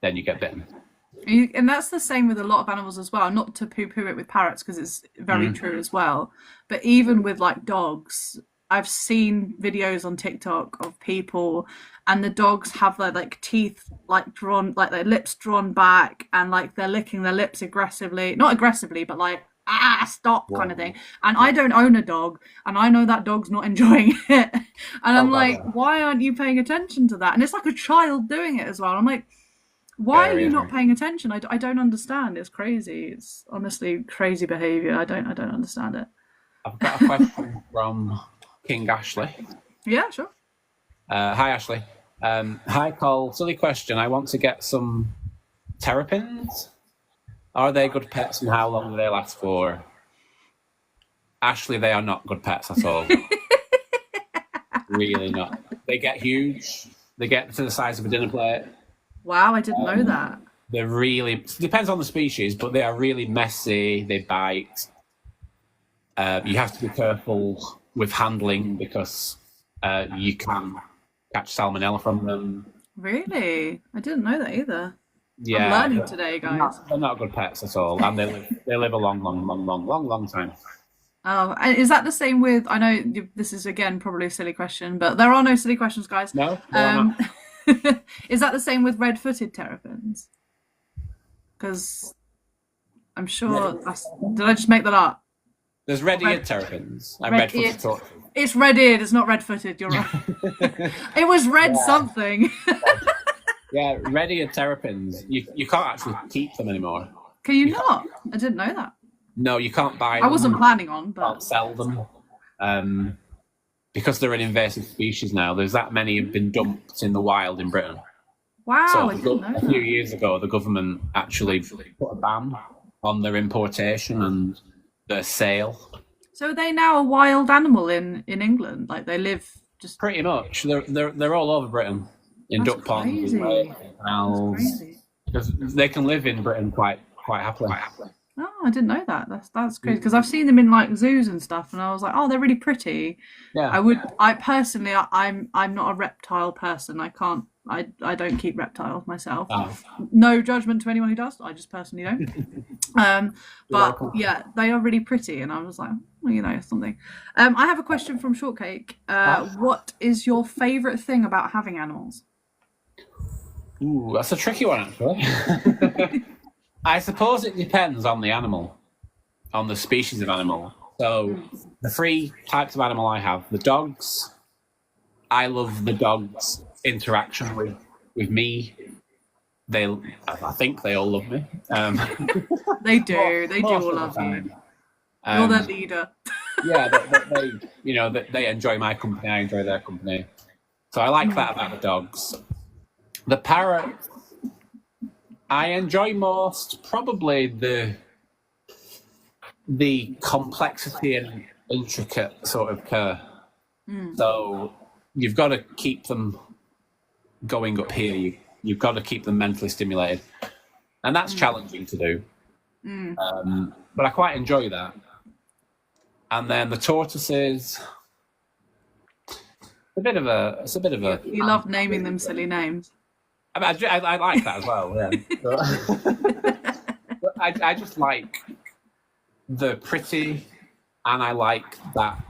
Speaker 2: then you get bitten.
Speaker 1: And that's the same with a lot of animals as well. Not to poo-poo it with parrots, because it's very true as well. But even with like dogs, I've seen videos on TikTok of people, and the dogs have their like teeth like drawn, like their lips drawn back, and like they're licking their lips aggressively. Not aggressively, but like stop kind of thing. And I don't own a dog, and I know that dog's not enjoying it. And I'm like, why aren't you paying attention to that? And it's like a child doing it as well. I'm like, why are you not paying attention? I don't understand. It's crazy. It's honestly crazy behaviour. I don't understand it.
Speaker 2: I've got a question from King Ashley.
Speaker 1: Yeah, sure.
Speaker 2: Hi, Ashley. Hi, Cole. Silly question. I want to get some terrapins. Are they good pets, and how long do they last for? Ashley, they are not good pets at all. Really not. They get huge. They get to the size of a dinner plate.
Speaker 1: Wow, I didn't know that.
Speaker 2: They're really, depends on the species, but they are really messy. They bite. You have to be careful with handling, because you can catch salmonella from them.
Speaker 1: Really? I didn't know that either.
Speaker 2: Yeah,
Speaker 1: I'm learning today, guys.
Speaker 2: They're not good pets at all, and they live a long time.
Speaker 1: Oh, and is that the same with? I know this is again probably a silly question, but there are no silly questions, guys.
Speaker 2: No, not.
Speaker 1: Is that the same with red-footed terrapins? Because I'm sure. Did I just make that up?
Speaker 2: There's red-eared terrapins and red-footed tortoises.
Speaker 1: It's red-eared. It's not red-footed. You're right. It was red something.
Speaker 2: Yeah, red-eared terrapins. You can't actually keep them anymore.
Speaker 1: Can you not? I didn't know that.
Speaker 2: No, you can't buy them.
Speaker 1: I wasn't planning on, but
Speaker 2: can't sell them. Because they're an invasive species now. There's that many have been dumped in the wild in Britain.
Speaker 1: Wow,
Speaker 2: So
Speaker 1: I didn't know
Speaker 2: a few years ago, the government actually put a ban on their importation and their sale.
Speaker 1: So are they now a wild animal in England? Like they live just
Speaker 2: pretty much. They're all over Britain in duck ponds, in canals, because they can live in Britain quite happily.
Speaker 1: Oh, I didn't know that. That's crazy, because I've seen them in like zoos and stuff, and I was like, oh, they're really pretty.
Speaker 2: Yeah.
Speaker 1: I personally, I'm not a reptile person. I can't. I don't keep reptiles myself.
Speaker 2: Oh.
Speaker 1: No judgment to anyone who does. I just personally don't. But yeah, they are really pretty, and I was like, well, something. I have a question from Shortcake. What is your favourite thing about having animals?
Speaker 2: Ooh, that's a tricky one, actually. I suppose it depends on the animal, on the species of animal. So the 3 types of animal I have: the dogs. I love the dogs' interaction with me. I think they all love me.
Speaker 1: They do. They do all love you. You're their leader.
Speaker 2: Yeah, they enjoy my company. I enjoy their company. So I like that about the dogs. The parrots, I enjoy most probably the complexity and intricate sort of care. So you've got to keep them going up here. You've got to keep them mentally stimulated, and that's challenging to do. But I quite enjoy that. And then the tortoises, it's a bit of a.
Speaker 1: You love naming them silly names.
Speaker 2: I mean, I like that as well. Yeah. But I just like the pretty, and I like that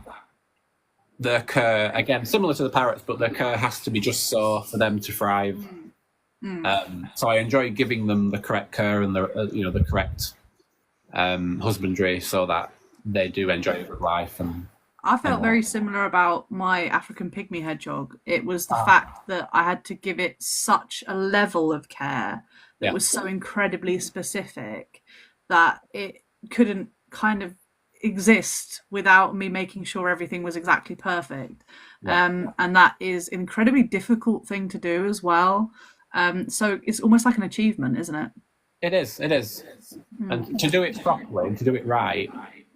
Speaker 2: their cur, again, similar to the parrots, but their cur has to be just so for them to thrive. So I enjoy giving them the correct cur and the correct husbandry, so that they do enjoy life. And
Speaker 1: I felt very similar about my African pygmy hedgehog. It was the fact that I had to give it such a level of care that was so incredibly specific that it couldn't kind of exist without me making sure everything was exactly perfect. And that is an incredibly difficult thing to do as well. So it's almost like an achievement, isn't it?
Speaker 2: It is. And to do it properly and to do it right,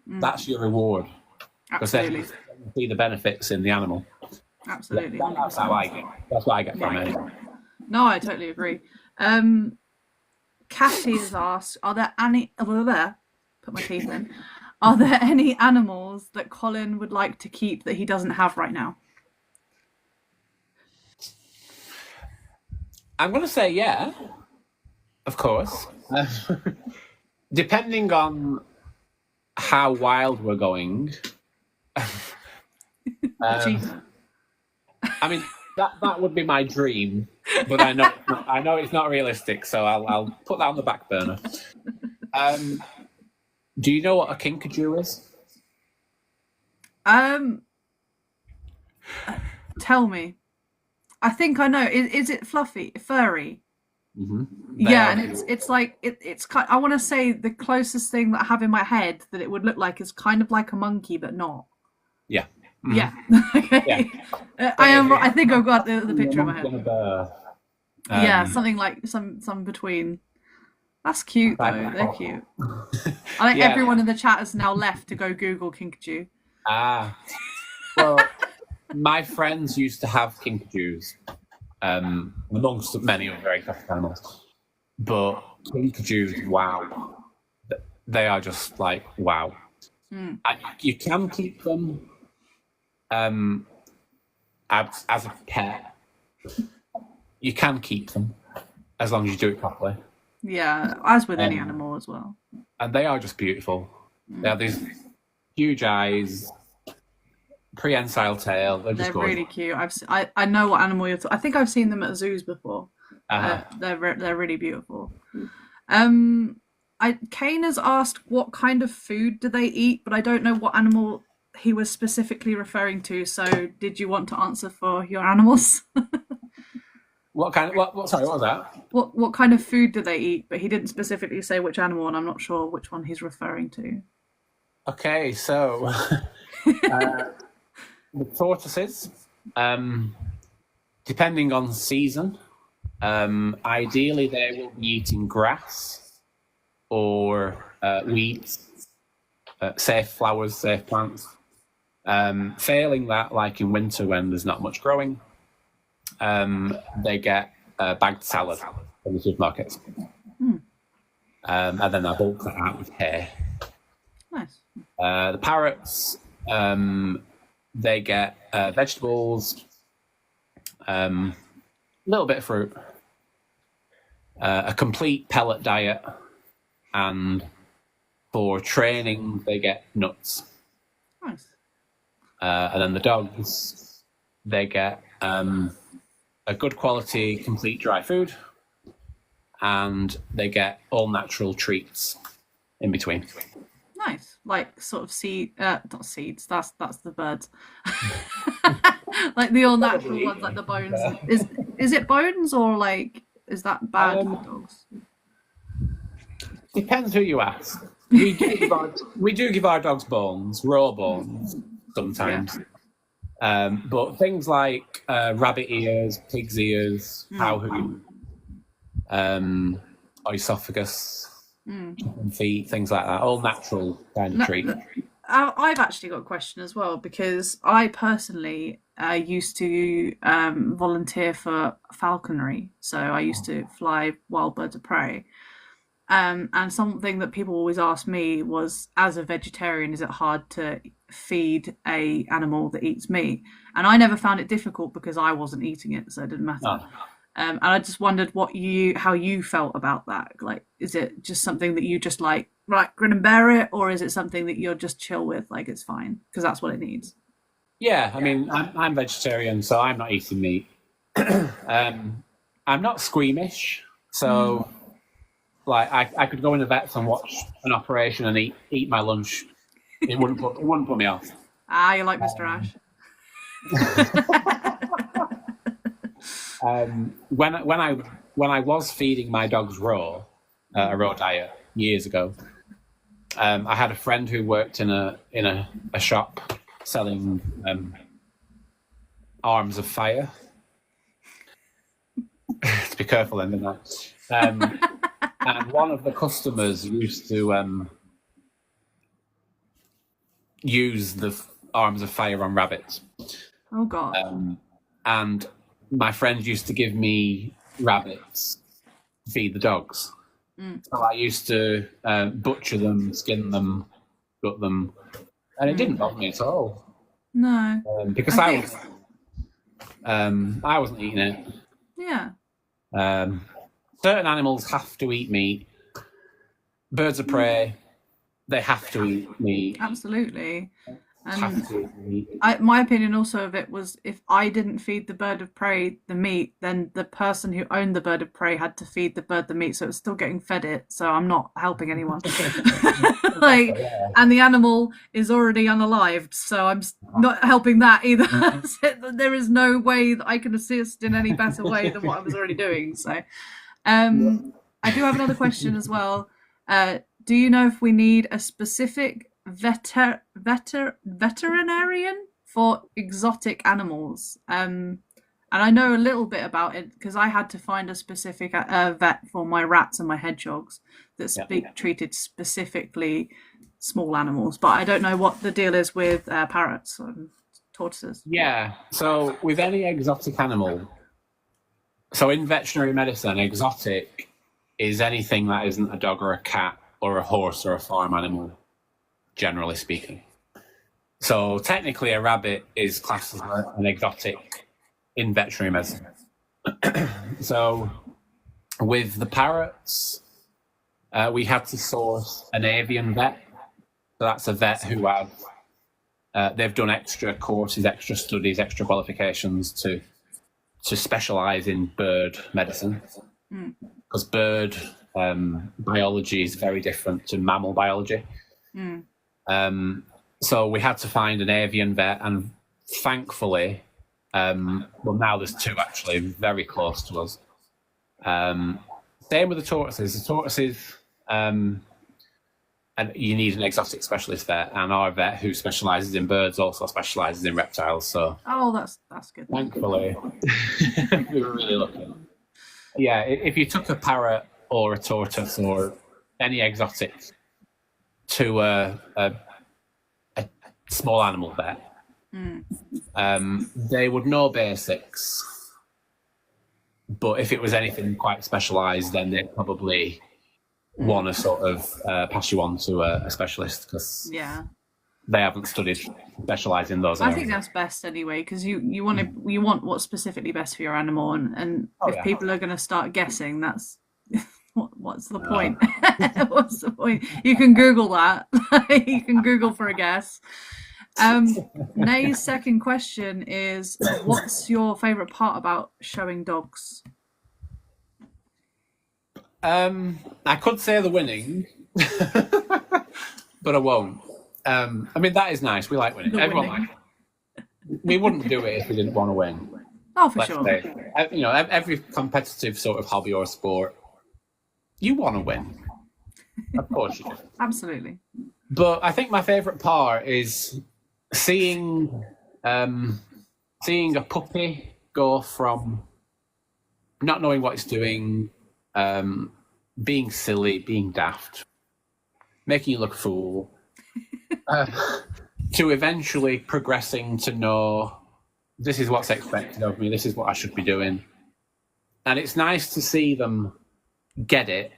Speaker 2: that's your reward.
Speaker 1: Absolutely.
Speaker 2: Because then you see the benefits in the animal.
Speaker 1: Absolutely.
Speaker 2: That's how I get. That's what I get from it.
Speaker 1: No, I totally agree. Cathy has asked, are there any... Put my teeth in. Are there any animals that Colin would like to keep that he doesn't have right now?
Speaker 2: I'm going to say yeah, of course. Depending on how wild we're going.
Speaker 1: Achievement.
Speaker 2: I mean, that would be my dream, but I know it's not realistic, so I'll put that on the back burner. Do you know what a kinkajou is?
Speaker 1: Tell me. I think I know. Is it fluffy, furry?
Speaker 2: Mm-hmm.
Speaker 1: Yeah, and it's like it's kind. I want to say the closest thing that I have in my head that it would look like is kind of like a monkey, but not.
Speaker 2: Yeah. Mm-hmm.
Speaker 1: Yeah. Okay.
Speaker 2: Yeah.
Speaker 1: I am. I think I've got the picture in my head. Yeah,
Speaker 2: Um,
Speaker 1: something like some between. That's cute though. They're cute. I think
Speaker 2: Yeah.
Speaker 1: everyone in the chat has now left to go Google kinkajou.
Speaker 2: Well, my friends used to have kinkajous, amongst many other exotic animals. But kinkajous, wow, they are just like wow. You can keep them as a pet. You can keep them as long as you do it properly.
Speaker 1: Yeah, as with any animal as well.
Speaker 2: And they are just beautiful. They have these huge eyes, prehensile tail. They're
Speaker 1: Really
Speaker 2: gorgeous.
Speaker 1: cute. I know what animal you're. I think I've seen them at zoos before.
Speaker 2: Uh-huh.
Speaker 1: They're really beautiful. Kane has asked what kind of food do they eat, but I don't know what animal he was specifically referring to. So, did you want to answer for your animals?
Speaker 2: What kind of what? Sorry, what was that?
Speaker 1: What kind of food do they eat? But he didn't specifically say which animal, and I'm not sure which one he's referring to.
Speaker 2: Okay, so the tortoises, depending on season, ideally they will be eating grass or weeds, safe flowers, safe plants. Failing that, like in winter when there's not much growing, they get bagged salad from the supermarkets. And then they're bulked out with hay.
Speaker 1: Nice.
Speaker 2: The parrots, they get vegetables, a little bit of fruit, a complete pellet diet, and for training, they get nuts.
Speaker 1: Nice.
Speaker 2: And then the dogs, they get a good quality, complete dry food, and they get all natural treats in between.
Speaker 1: Nice, like sort of not seeds. That's the birds. Like the all natural ones, like the bones. Is it bones or like is that bad for dogs?
Speaker 2: Depends who you ask. We do give our dogs bones, raw bones, sometimes. Yeah. But things like rabbit ears, pig's ears, cow hoof, oesophagus, feet, things like that, all natural kind of treat.
Speaker 1: I've actually got a question as well because I personally used to volunteer for falconry, so I used to fly wild birds of prey. And something that people always ask me was, as a vegetarian, is it hard to feed a animal that eats meat? And I never found it difficult because I wasn't eating it, so it didn't matter. Oh. And I just wondered how you felt about that. Like, is it just something that you just like, right, grin and bear it, or is it something that you're just chill with, like it's fine because that's what it needs?
Speaker 2: Yeah, I mean, I'm vegetarian, so I'm not eating meat. I'm not squeamish, so. Like I could go in the vets and watch an operation and eat my lunch. It wouldn't put me off.
Speaker 1: You're like Mr. Ash.
Speaker 2: When I was feeding my dogs raw, a raw diet years ago, I had a friend who worked in a shop selling arms of fire. To be careful then, didn't I? And one of the customers used to use the arms of fire on rabbits.
Speaker 1: Oh, God.
Speaker 2: And my friend used to give me rabbits to feed the dogs. So I used to butcher them, skin them, gut them, and it didn't bother me at all
Speaker 1: No.
Speaker 2: because
Speaker 1: I think,
Speaker 2: I wasn't eating it.
Speaker 1: yeah.
Speaker 2: Certain animals have to eat meat. Birds of prey, they have to eat meat.
Speaker 1: Absolutely.
Speaker 2: Have
Speaker 1: And
Speaker 2: to eat meat.
Speaker 1: my opinion also of it was, if I didn't feed the bird of prey the meat, then the person who owned the bird of prey had to feed the bird the meat, so it's still getting fed it. So I'm not helping anyone. Like, and the animal is already unalived, so I'm not helping that either. So there is no way that I can assist in any better way than what I was already doing. So, I do have another question as well. Do you know if we need a specific veterinarian for exotic animals? And I know a little bit about it because I had to find a specific vet for my rats and my hedgehogs that treated specifically small animals. But I don't know what the deal is with parrots and tortoises.
Speaker 2: Yeah. So with any exotic animal, so in veterinary medicine, exotic is anything that isn't a dog or a cat or a horse or a farm animal, generally speaking. So technically a rabbit is classed as an exotic in veterinary medicine. So with the parrots, we had to source an avian vet. So that's a vet who have, they've done extra courses, extra studies, extra qualifications to specialise in bird medicine. Because bird biology is very different to mammal biology. So we had to find an avian vet, and thankfully, well, now there's two actually very close to us. Same with the tortoises. The tortoises, and you need an exotic specialist vet, and our vet who specialises in birds also specialises in reptiles. So,
Speaker 1: that's good.
Speaker 2: Thankfully, we were really lucky. Yeah, if you took a parrot or a tortoise or any exotic to a small animal vet, they would know basics. But if it was anything quite specialised, then they'd probably want to sort of pass you on to a specialist because they haven't specialised in those areas.
Speaker 1: I think that's best anyway, because you want what's specifically best for your animal, and if people are going to start guessing, that's what's the point? What's the point? You can Google that. You can Google for a guess. Nay's second question is, what's your favourite part about showing dogs?
Speaker 2: I could say the winning, but I won't. I mean, that is nice. We like winning. Everyone likes it. We wouldn't do it if we didn't want to win.
Speaker 1: Oh, for sure.
Speaker 2: You know, every competitive sort of hobby or sport, you want to win. Of course you do.
Speaker 1: Absolutely.
Speaker 2: But I think my favourite part is seeing a puppy go from not knowing what it's doing, being silly, being daft, making you look a fool, to eventually progressing to know this is what's expected of me, this is what I should be doing. And it's nice to see them get it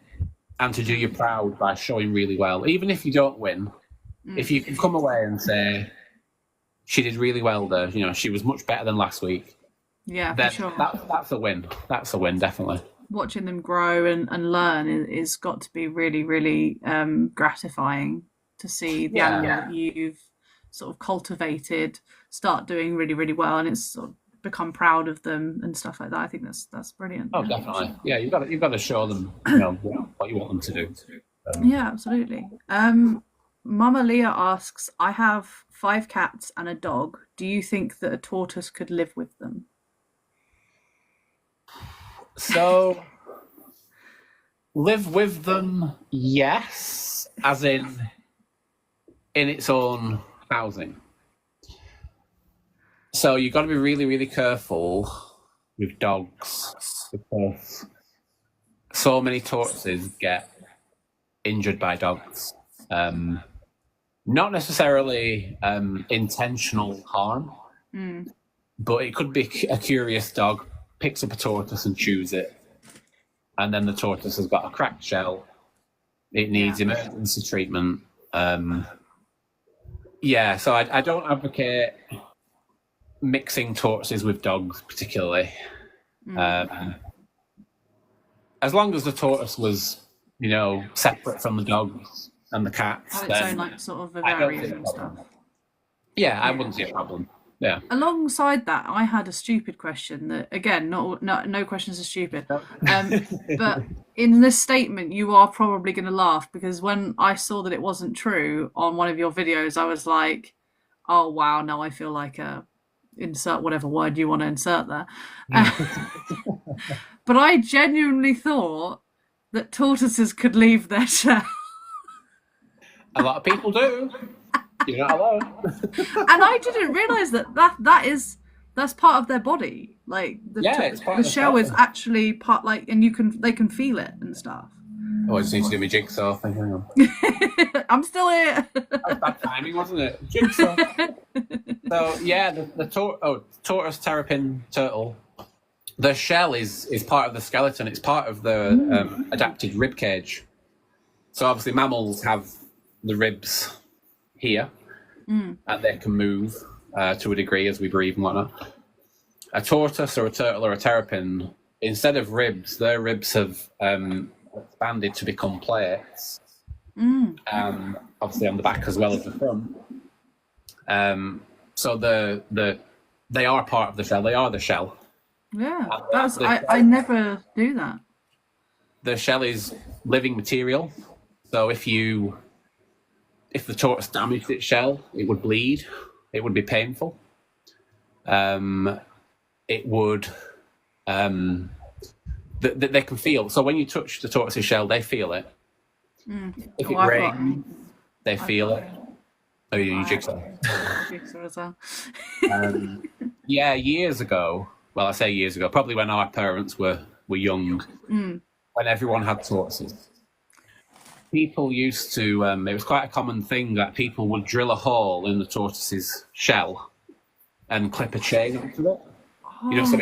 Speaker 2: and to do you proud by showing really well. Even if you don't win, if you can come away and say, she did really well there, you know, she was much better than last week.
Speaker 1: Yeah, for sure.
Speaker 2: That's a win. That's a win, definitely.
Speaker 1: Watching them grow and learn is got to be really, really gratifying to see the animal that you've sort of cultivated start doing really, really well, and it's sort of become proud of them and stuff like that. I think that's brilliant.
Speaker 2: Oh, definitely. Yeah, you've got to show them, you know, what you want them to do.
Speaker 1: Yeah, absolutely. Mama Leah asks, I have 5 cats and a dog. Do you think that a tortoise could live with them?
Speaker 2: So, live with them, yes, as in its own housing. So you've got to be really, really careful with dogs because so many tortoises get injured by dogs. Not necessarily intentional harm, but it could be a curious dog picks up a tortoise and chews it, and then the tortoise has got a cracked shell. It needs emergency treatment. Yeah, so I don't advocate mixing tortoises with dogs particularly. Um, as long as the tortoise was, separate from the dogs and the cats,
Speaker 1: Have its own
Speaker 2: then
Speaker 1: like sort of
Speaker 2: I don't
Speaker 1: vivarium
Speaker 2: see a
Speaker 1: and stuff.
Speaker 2: problem. Yeah, I
Speaker 1: Yeah.
Speaker 2: wouldn't see a problem. Yeah.
Speaker 1: Alongside that, I had a stupid question that again, no questions are stupid.
Speaker 2: No.
Speaker 1: But in this statement, you are probably going to laugh because when I saw that it wasn't true on one of your videos, I was like, "Oh wow, now I feel like a insert whatever word you want to insert there." But I genuinely thought that tortoises could leave their shell.
Speaker 2: A lot of people do. You're not alone.
Speaker 1: And I didn't realize that's part of their body. Like
Speaker 2: Yeah, it's part
Speaker 1: the
Speaker 2: of the
Speaker 1: shell is
Speaker 2: shell.
Speaker 1: actually part like, and they can feel it and stuff.
Speaker 2: Oh, I just need to do my jigsaw thing. Hang on.
Speaker 1: I'm still here.
Speaker 2: That was bad timing, wasn't it? Jigsaw. So yeah, tortoise terrapin turtle. The shell is part of the skeleton. It's part of the adapted rib cage. So obviously mammals have the ribs here, and they can move to a degree as we breathe and whatnot. A tortoise or a turtle or a terrapin, instead of ribs, their ribs have expanded to become plates. Obviously on the back as well as the front. So they are part of the shell. They are the shell.
Speaker 1: Yeah,
Speaker 2: The
Speaker 1: I never do that.
Speaker 2: The shell is living material. So if the tortoise damaged its shell, it would bleed. It would be painful. It would. They can feel. So when you touch the tortoise's shell, they feel it. If it rains, they feel it. Oh, you use jigsaw.
Speaker 1: Jigsaw as well.
Speaker 2: Yeah, years ago. Well, I say years ago. Probably when our parents were young, when everyone had tortoises. People used to. It was quite a common thing that people would drill a hole in the tortoise's shell and clip a chain onto it. So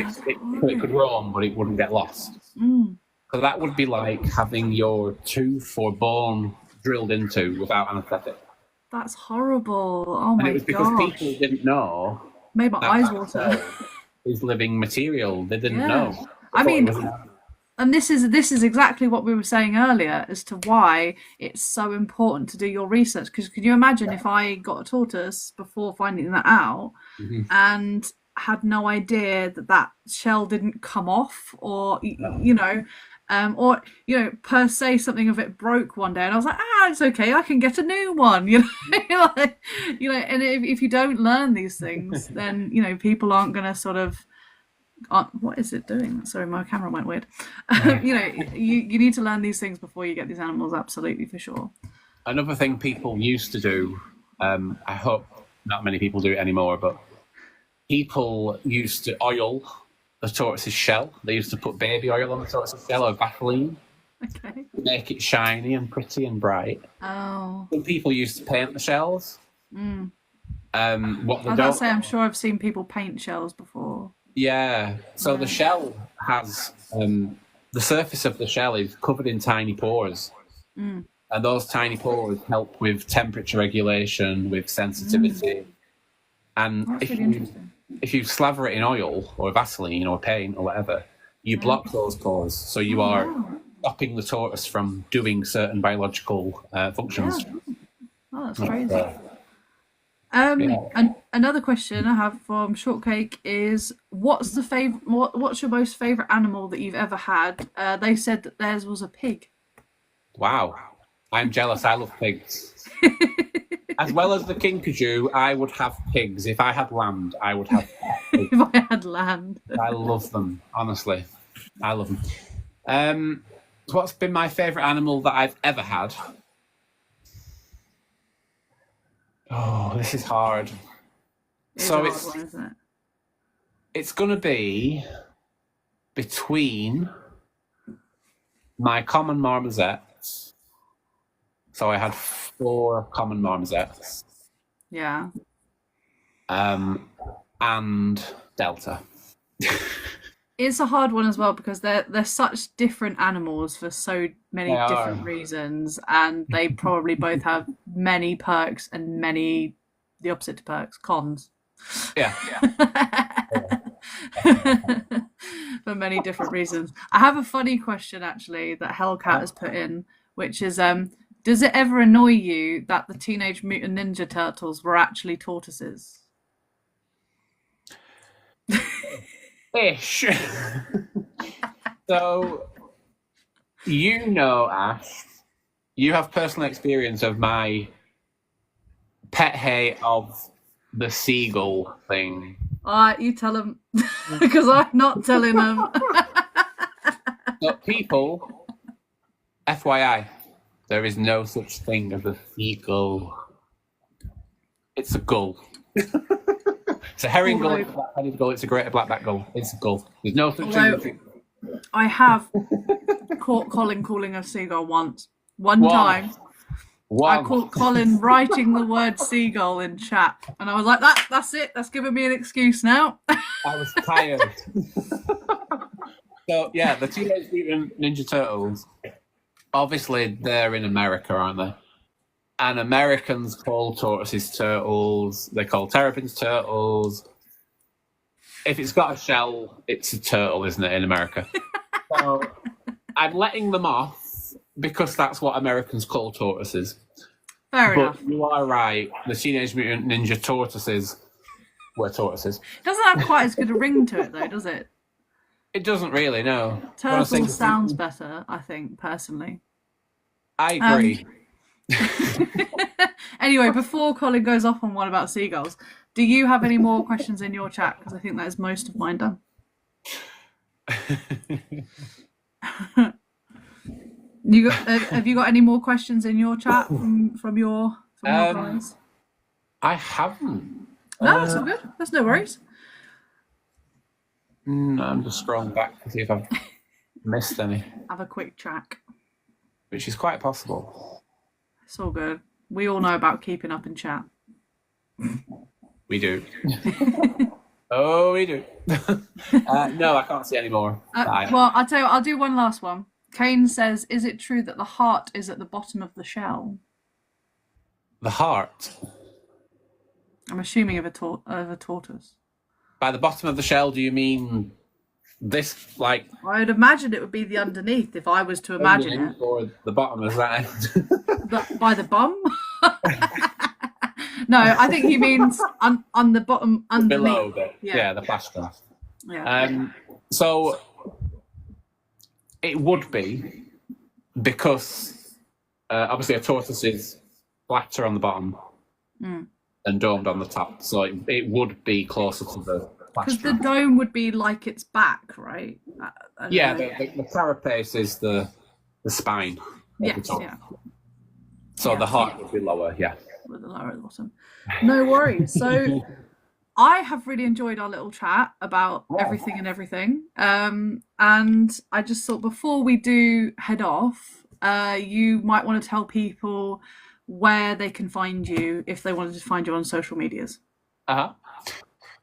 Speaker 2: it could roam, but it wouldn't get lost. So that would be like having your tooth or bone drilled into without anaesthetic.
Speaker 1: That's horrible. Oh
Speaker 2: And
Speaker 1: my
Speaker 2: it was because
Speaker 1: gosh.
Speaker 2: people didn't know
Speaker 1: Made my
Speaker 2: that
Speaker 1: eyes
Speaker 2: that
Speaker 1: water.
Speaker 2: shell is living material. They didn't
Speaker 1: Yeah.
Speaker 2: know. They
Speaker 1: I
Speaker 2: thought it
Speaker 1: mean,
Speaker 2: was an animal.
Speaker 1: and this is exactly what we were saying earlier as to why it's so important to do your research. Because could you imagine if I got a tortoise before finding that out and had no idea that shell didn't come off, or per se something of it broke one day, and I was like, it's okay, I can get a new one. And if you don't learn these things, then people aren't going to sort of. What is it doing? Sorry, my camera went weird. You need to learn these things before you get these animals, absolutely, for sure.
Speaker 2: Another thing people used to do, I hope not many people do it anymore, but people used to oil the tortoise's shell. They used to put baby oil on the tortoise's shell or Vaseline,
Speaker 1: Okay.
Speaker 2: make it shiny and pretty and bright.
Speaker 1: Oh.
Speaker 2: Some people used to paint the shells. What they
Speaker 1: I
Speaker 2: don't
Speaker 1: gotta say, I'm sure I've seen people paint shells before.
Speaker 2: Yeah. So the shell has the surface of the shell is covered in tiny pores, and those tiny pores help with temperature regulation, with sensitivity. And
Speaker 1: That's really interesting.
Speaker 2: if you slather it in oil or Vaseline or paint or whatever, you block those pores, so you are stopping the tortoise from doing certain biological functions.
Speaker 1: Yeah. Oh, that's crazy. And another question I have from Shortcake is, what's your most favorite animal that you've ever had? They said that theirs was a pig.
Speaker 2: Wow. I'm jealous. I love pigs. As well as the kinkajou, I would have pigs. If I had land, I would have pigs.
Speaker 1: If I had land.
Speaker 2: I love them, honestly. I love them. What's been my favourite animal that I've ever had? Oh, this is hard.
Speaker 1: It's a hard one, isn't it?
Speaker 2: It's going to be between my common marmosets. So I had 4 common marmosets.
Speaker 1: Yeah.
Speaker 2: And Delta.
Speaker 1: It's a hard one as well because they're such different animals for so many different reasons, and they probably both have many perks and many the opposite to perks, cons.
Speaker 2: Yeah.
Speaker 1: For many different reasons. I have a funny question actually that Hellcat has put in, which is does it ever annoy you that the Teenage Mutant Ninja Turtles were actually tortoises?
Speaker 2: Ish. So, Ash, you have personal experience of my pet hate of the seagull thing.
Speaker 1: You tell them, because I'm not telling them.
Speaker 2: But people, FYI, there is no such thing as a seagull. It's a gull. It's a herring gull, it's a black-headed gull, it's a greater black-backed gull. It's a gull. There's no such thing.
Speaker 1: I have caught Colin calling a seagull once. One time. I caught Colin writing the word seagull in chat, and I was like, that's it. That's giving me an excuse now.
Speaker 2: I was tired. So, yeah, the Teenage Mutant Ninja Turtles, obviously they're in America, aren't they? And Americans call tortoises turtles. They call terrapins turtles. If it's got a shell, it's a turtle, isn't it, in America? So I'm letting them off because that's what Americans call tortoises.
Speaker 1: Fair enough.
Speaker 2: You are right. The Teenage Mutant Ninja Tortoises were tortoises.
Speaker 1: Doesn't have quite as good a ring to it, though, does it?
Speaker 2: It doesn't really, no.
Speaker 1: Turtles sounds better, I think, personally.
Speaker 2: I agree.
Speaker 1: Anyway, before Colin goes off on one about seagulls, do you have any more questions in your chat? Because I think that is most of mine done. Have you got any more questions in your chat from your guys?
Speaker 2: I haven't.
Speaker 1: No, that's all good. That's no worries.
Speaker 2: I'm just scrolling back to see if I've missed any.
Speaker 1: Have a quick check.
Speaker 2: Which is quite possible.
Speaker 1: It's all good. We all know about keeping up in chat.
Speaker 2: We do. Oh, we do. No, I can't see any more.
Speaker 1: Well, I'll tell you what, I'll do one last one. Kane says, is it true that the heart is at the bottom of the shell?
Speaker 2: The heart?
Speaker 1: I'm assuming of a tortoise.
Speaker 2: By the bottom of the shell, do you mean this, like...
Speaker 1: I would imagine it would be the underneath, if I was to imagine it.
Speaker 2: Or the bottom, is that it?
Speaker 1: By the bum? No, I think he means on the bottom, underneath.
Speaker 2: Below it. Yeah, the plastron.
Speaker 1: Yeah.
Speaker 2: So... It would be, because obviously a tortoise is flatter on the bottom and domed on the top, so it would be closer to the plastron.
Speaker 1: Because the dome would be like its back, right?
Speaker 2: Yeah, the carapace is the spine.
Speaker 1: Yes, yeah.
Speaker 2: So the heart would be lower, yeah.
Speaker 1: With the lower at the bottom. No worries. So... I have really enjoyed our little chat about everything and everything. And I just thought before we do head off, you might want to tell people where they can find you if they wanted to find you on social medias.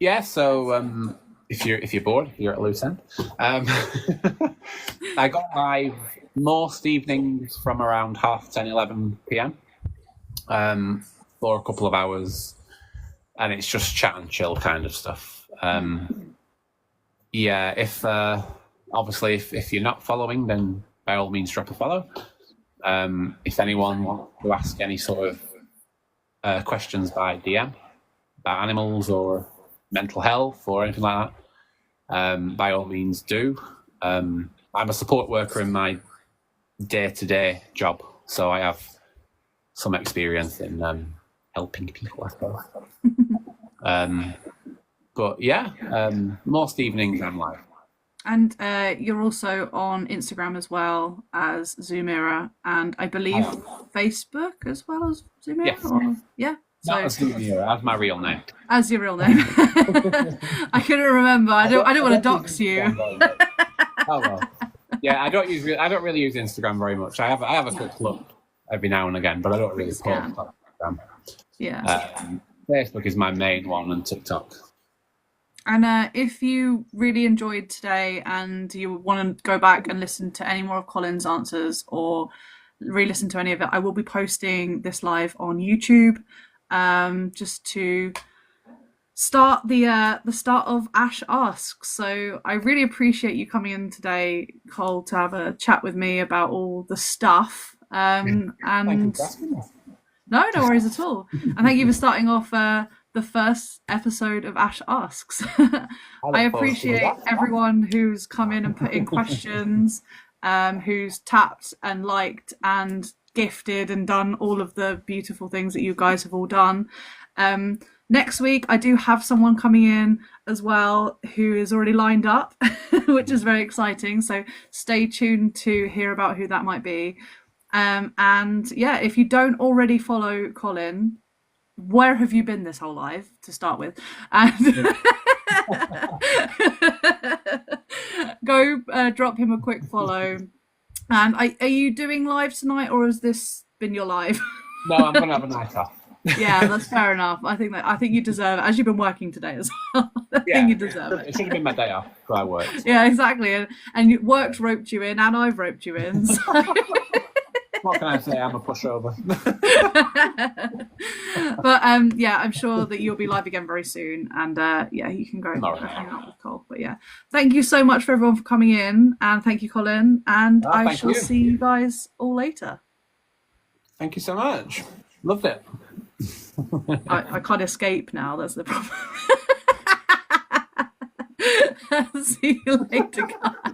Speaker 2: Yeah, so if you're bored, if you're at a loose end, I go live most evenings from around 10:30, 11 p.m. For a couple of hours. And it's just chat and chill kind of stuff. Yeah, if you're not following, then by all means drop a follow. If anyone wants to ask any sort of questions by DM about animals or mental health or anything like that, by all means do. I'm a support worker in my day-to-day job, so I have some experience in helping people, I suppose. But yeah, most evenings I'm live.
Speaker 1: And you're also on Instagram as well as Zoomeera, and I believe Facebook as well as Zoomeera?
Speaker 2: Yes.
Speaker 1: Yeah.
Speaker 2: Not as Zoomeera, as my real name.
Speaker 1: As your real name. I couldn't remember. I don't want to dox you.
Speaker 2: Oh well. Yeah, I don't really use Instagram very much. I have a quick look every now and again, but I don't really post on Instagram.
Speaker 1: Yeah.
Speaker 2: Facebook is my main one, and TikTok.
Speaker 1: And if you really enjoyed today and you want to go back and listen to any more of Colin's answers or re-listen to any of it, I will be posting this live on YouTube. just to start the start of Ash Asks. So I really appreciate you coming in today, Cole, to have a chat with me about all the stuff.
Speaker 2: Thank you
Speaker 1: And
Speaker 2: for asking me.
Speaker 1: no worries at all. And thank you for starting off the first episode of Ash Asks. I
Speaker 2: look forward to
Speaker 1: appreciate
Speaker 2: that.
Speaker 1: everyone who's come in and put in questions, who's tapped and liked and gifted and done all of the beautiful things that you guys have all done. Next week, I do have someone coming in as well who is already lined up, which is very exciting. So stay tuned to hear about who that might be. And yeah, if you don't already follow Colin, where have you been this whole life to start with? And go drop him a quick follow. And are you doing live tonight, or has this been your live?
Speaker 2: No, I'm going to have a night off.
Speaker 1: Yeah, that's fair enough. I think you deserve it, as you've been working today as well. I think you deserve it.
Speaker 2: It should have been my day off, so I worked.
Speaker 1: Yeah, exactly. And work's roped you in, and I've roped you in. So.
Speaker 2: What can I say? I'm a pushover.
Speaker 1: But yeah, I'm sure that you'll be live again very soon, and yeah, you can go hang out with Cole. But yeah, thank you so much for everyone for coming in, and thank you, Colin, and I shall see you guys all later.
Speaker 2: Thank you so much. Loved it.
Speaker 1: I can't escape now. That's the problem. See you later, guys.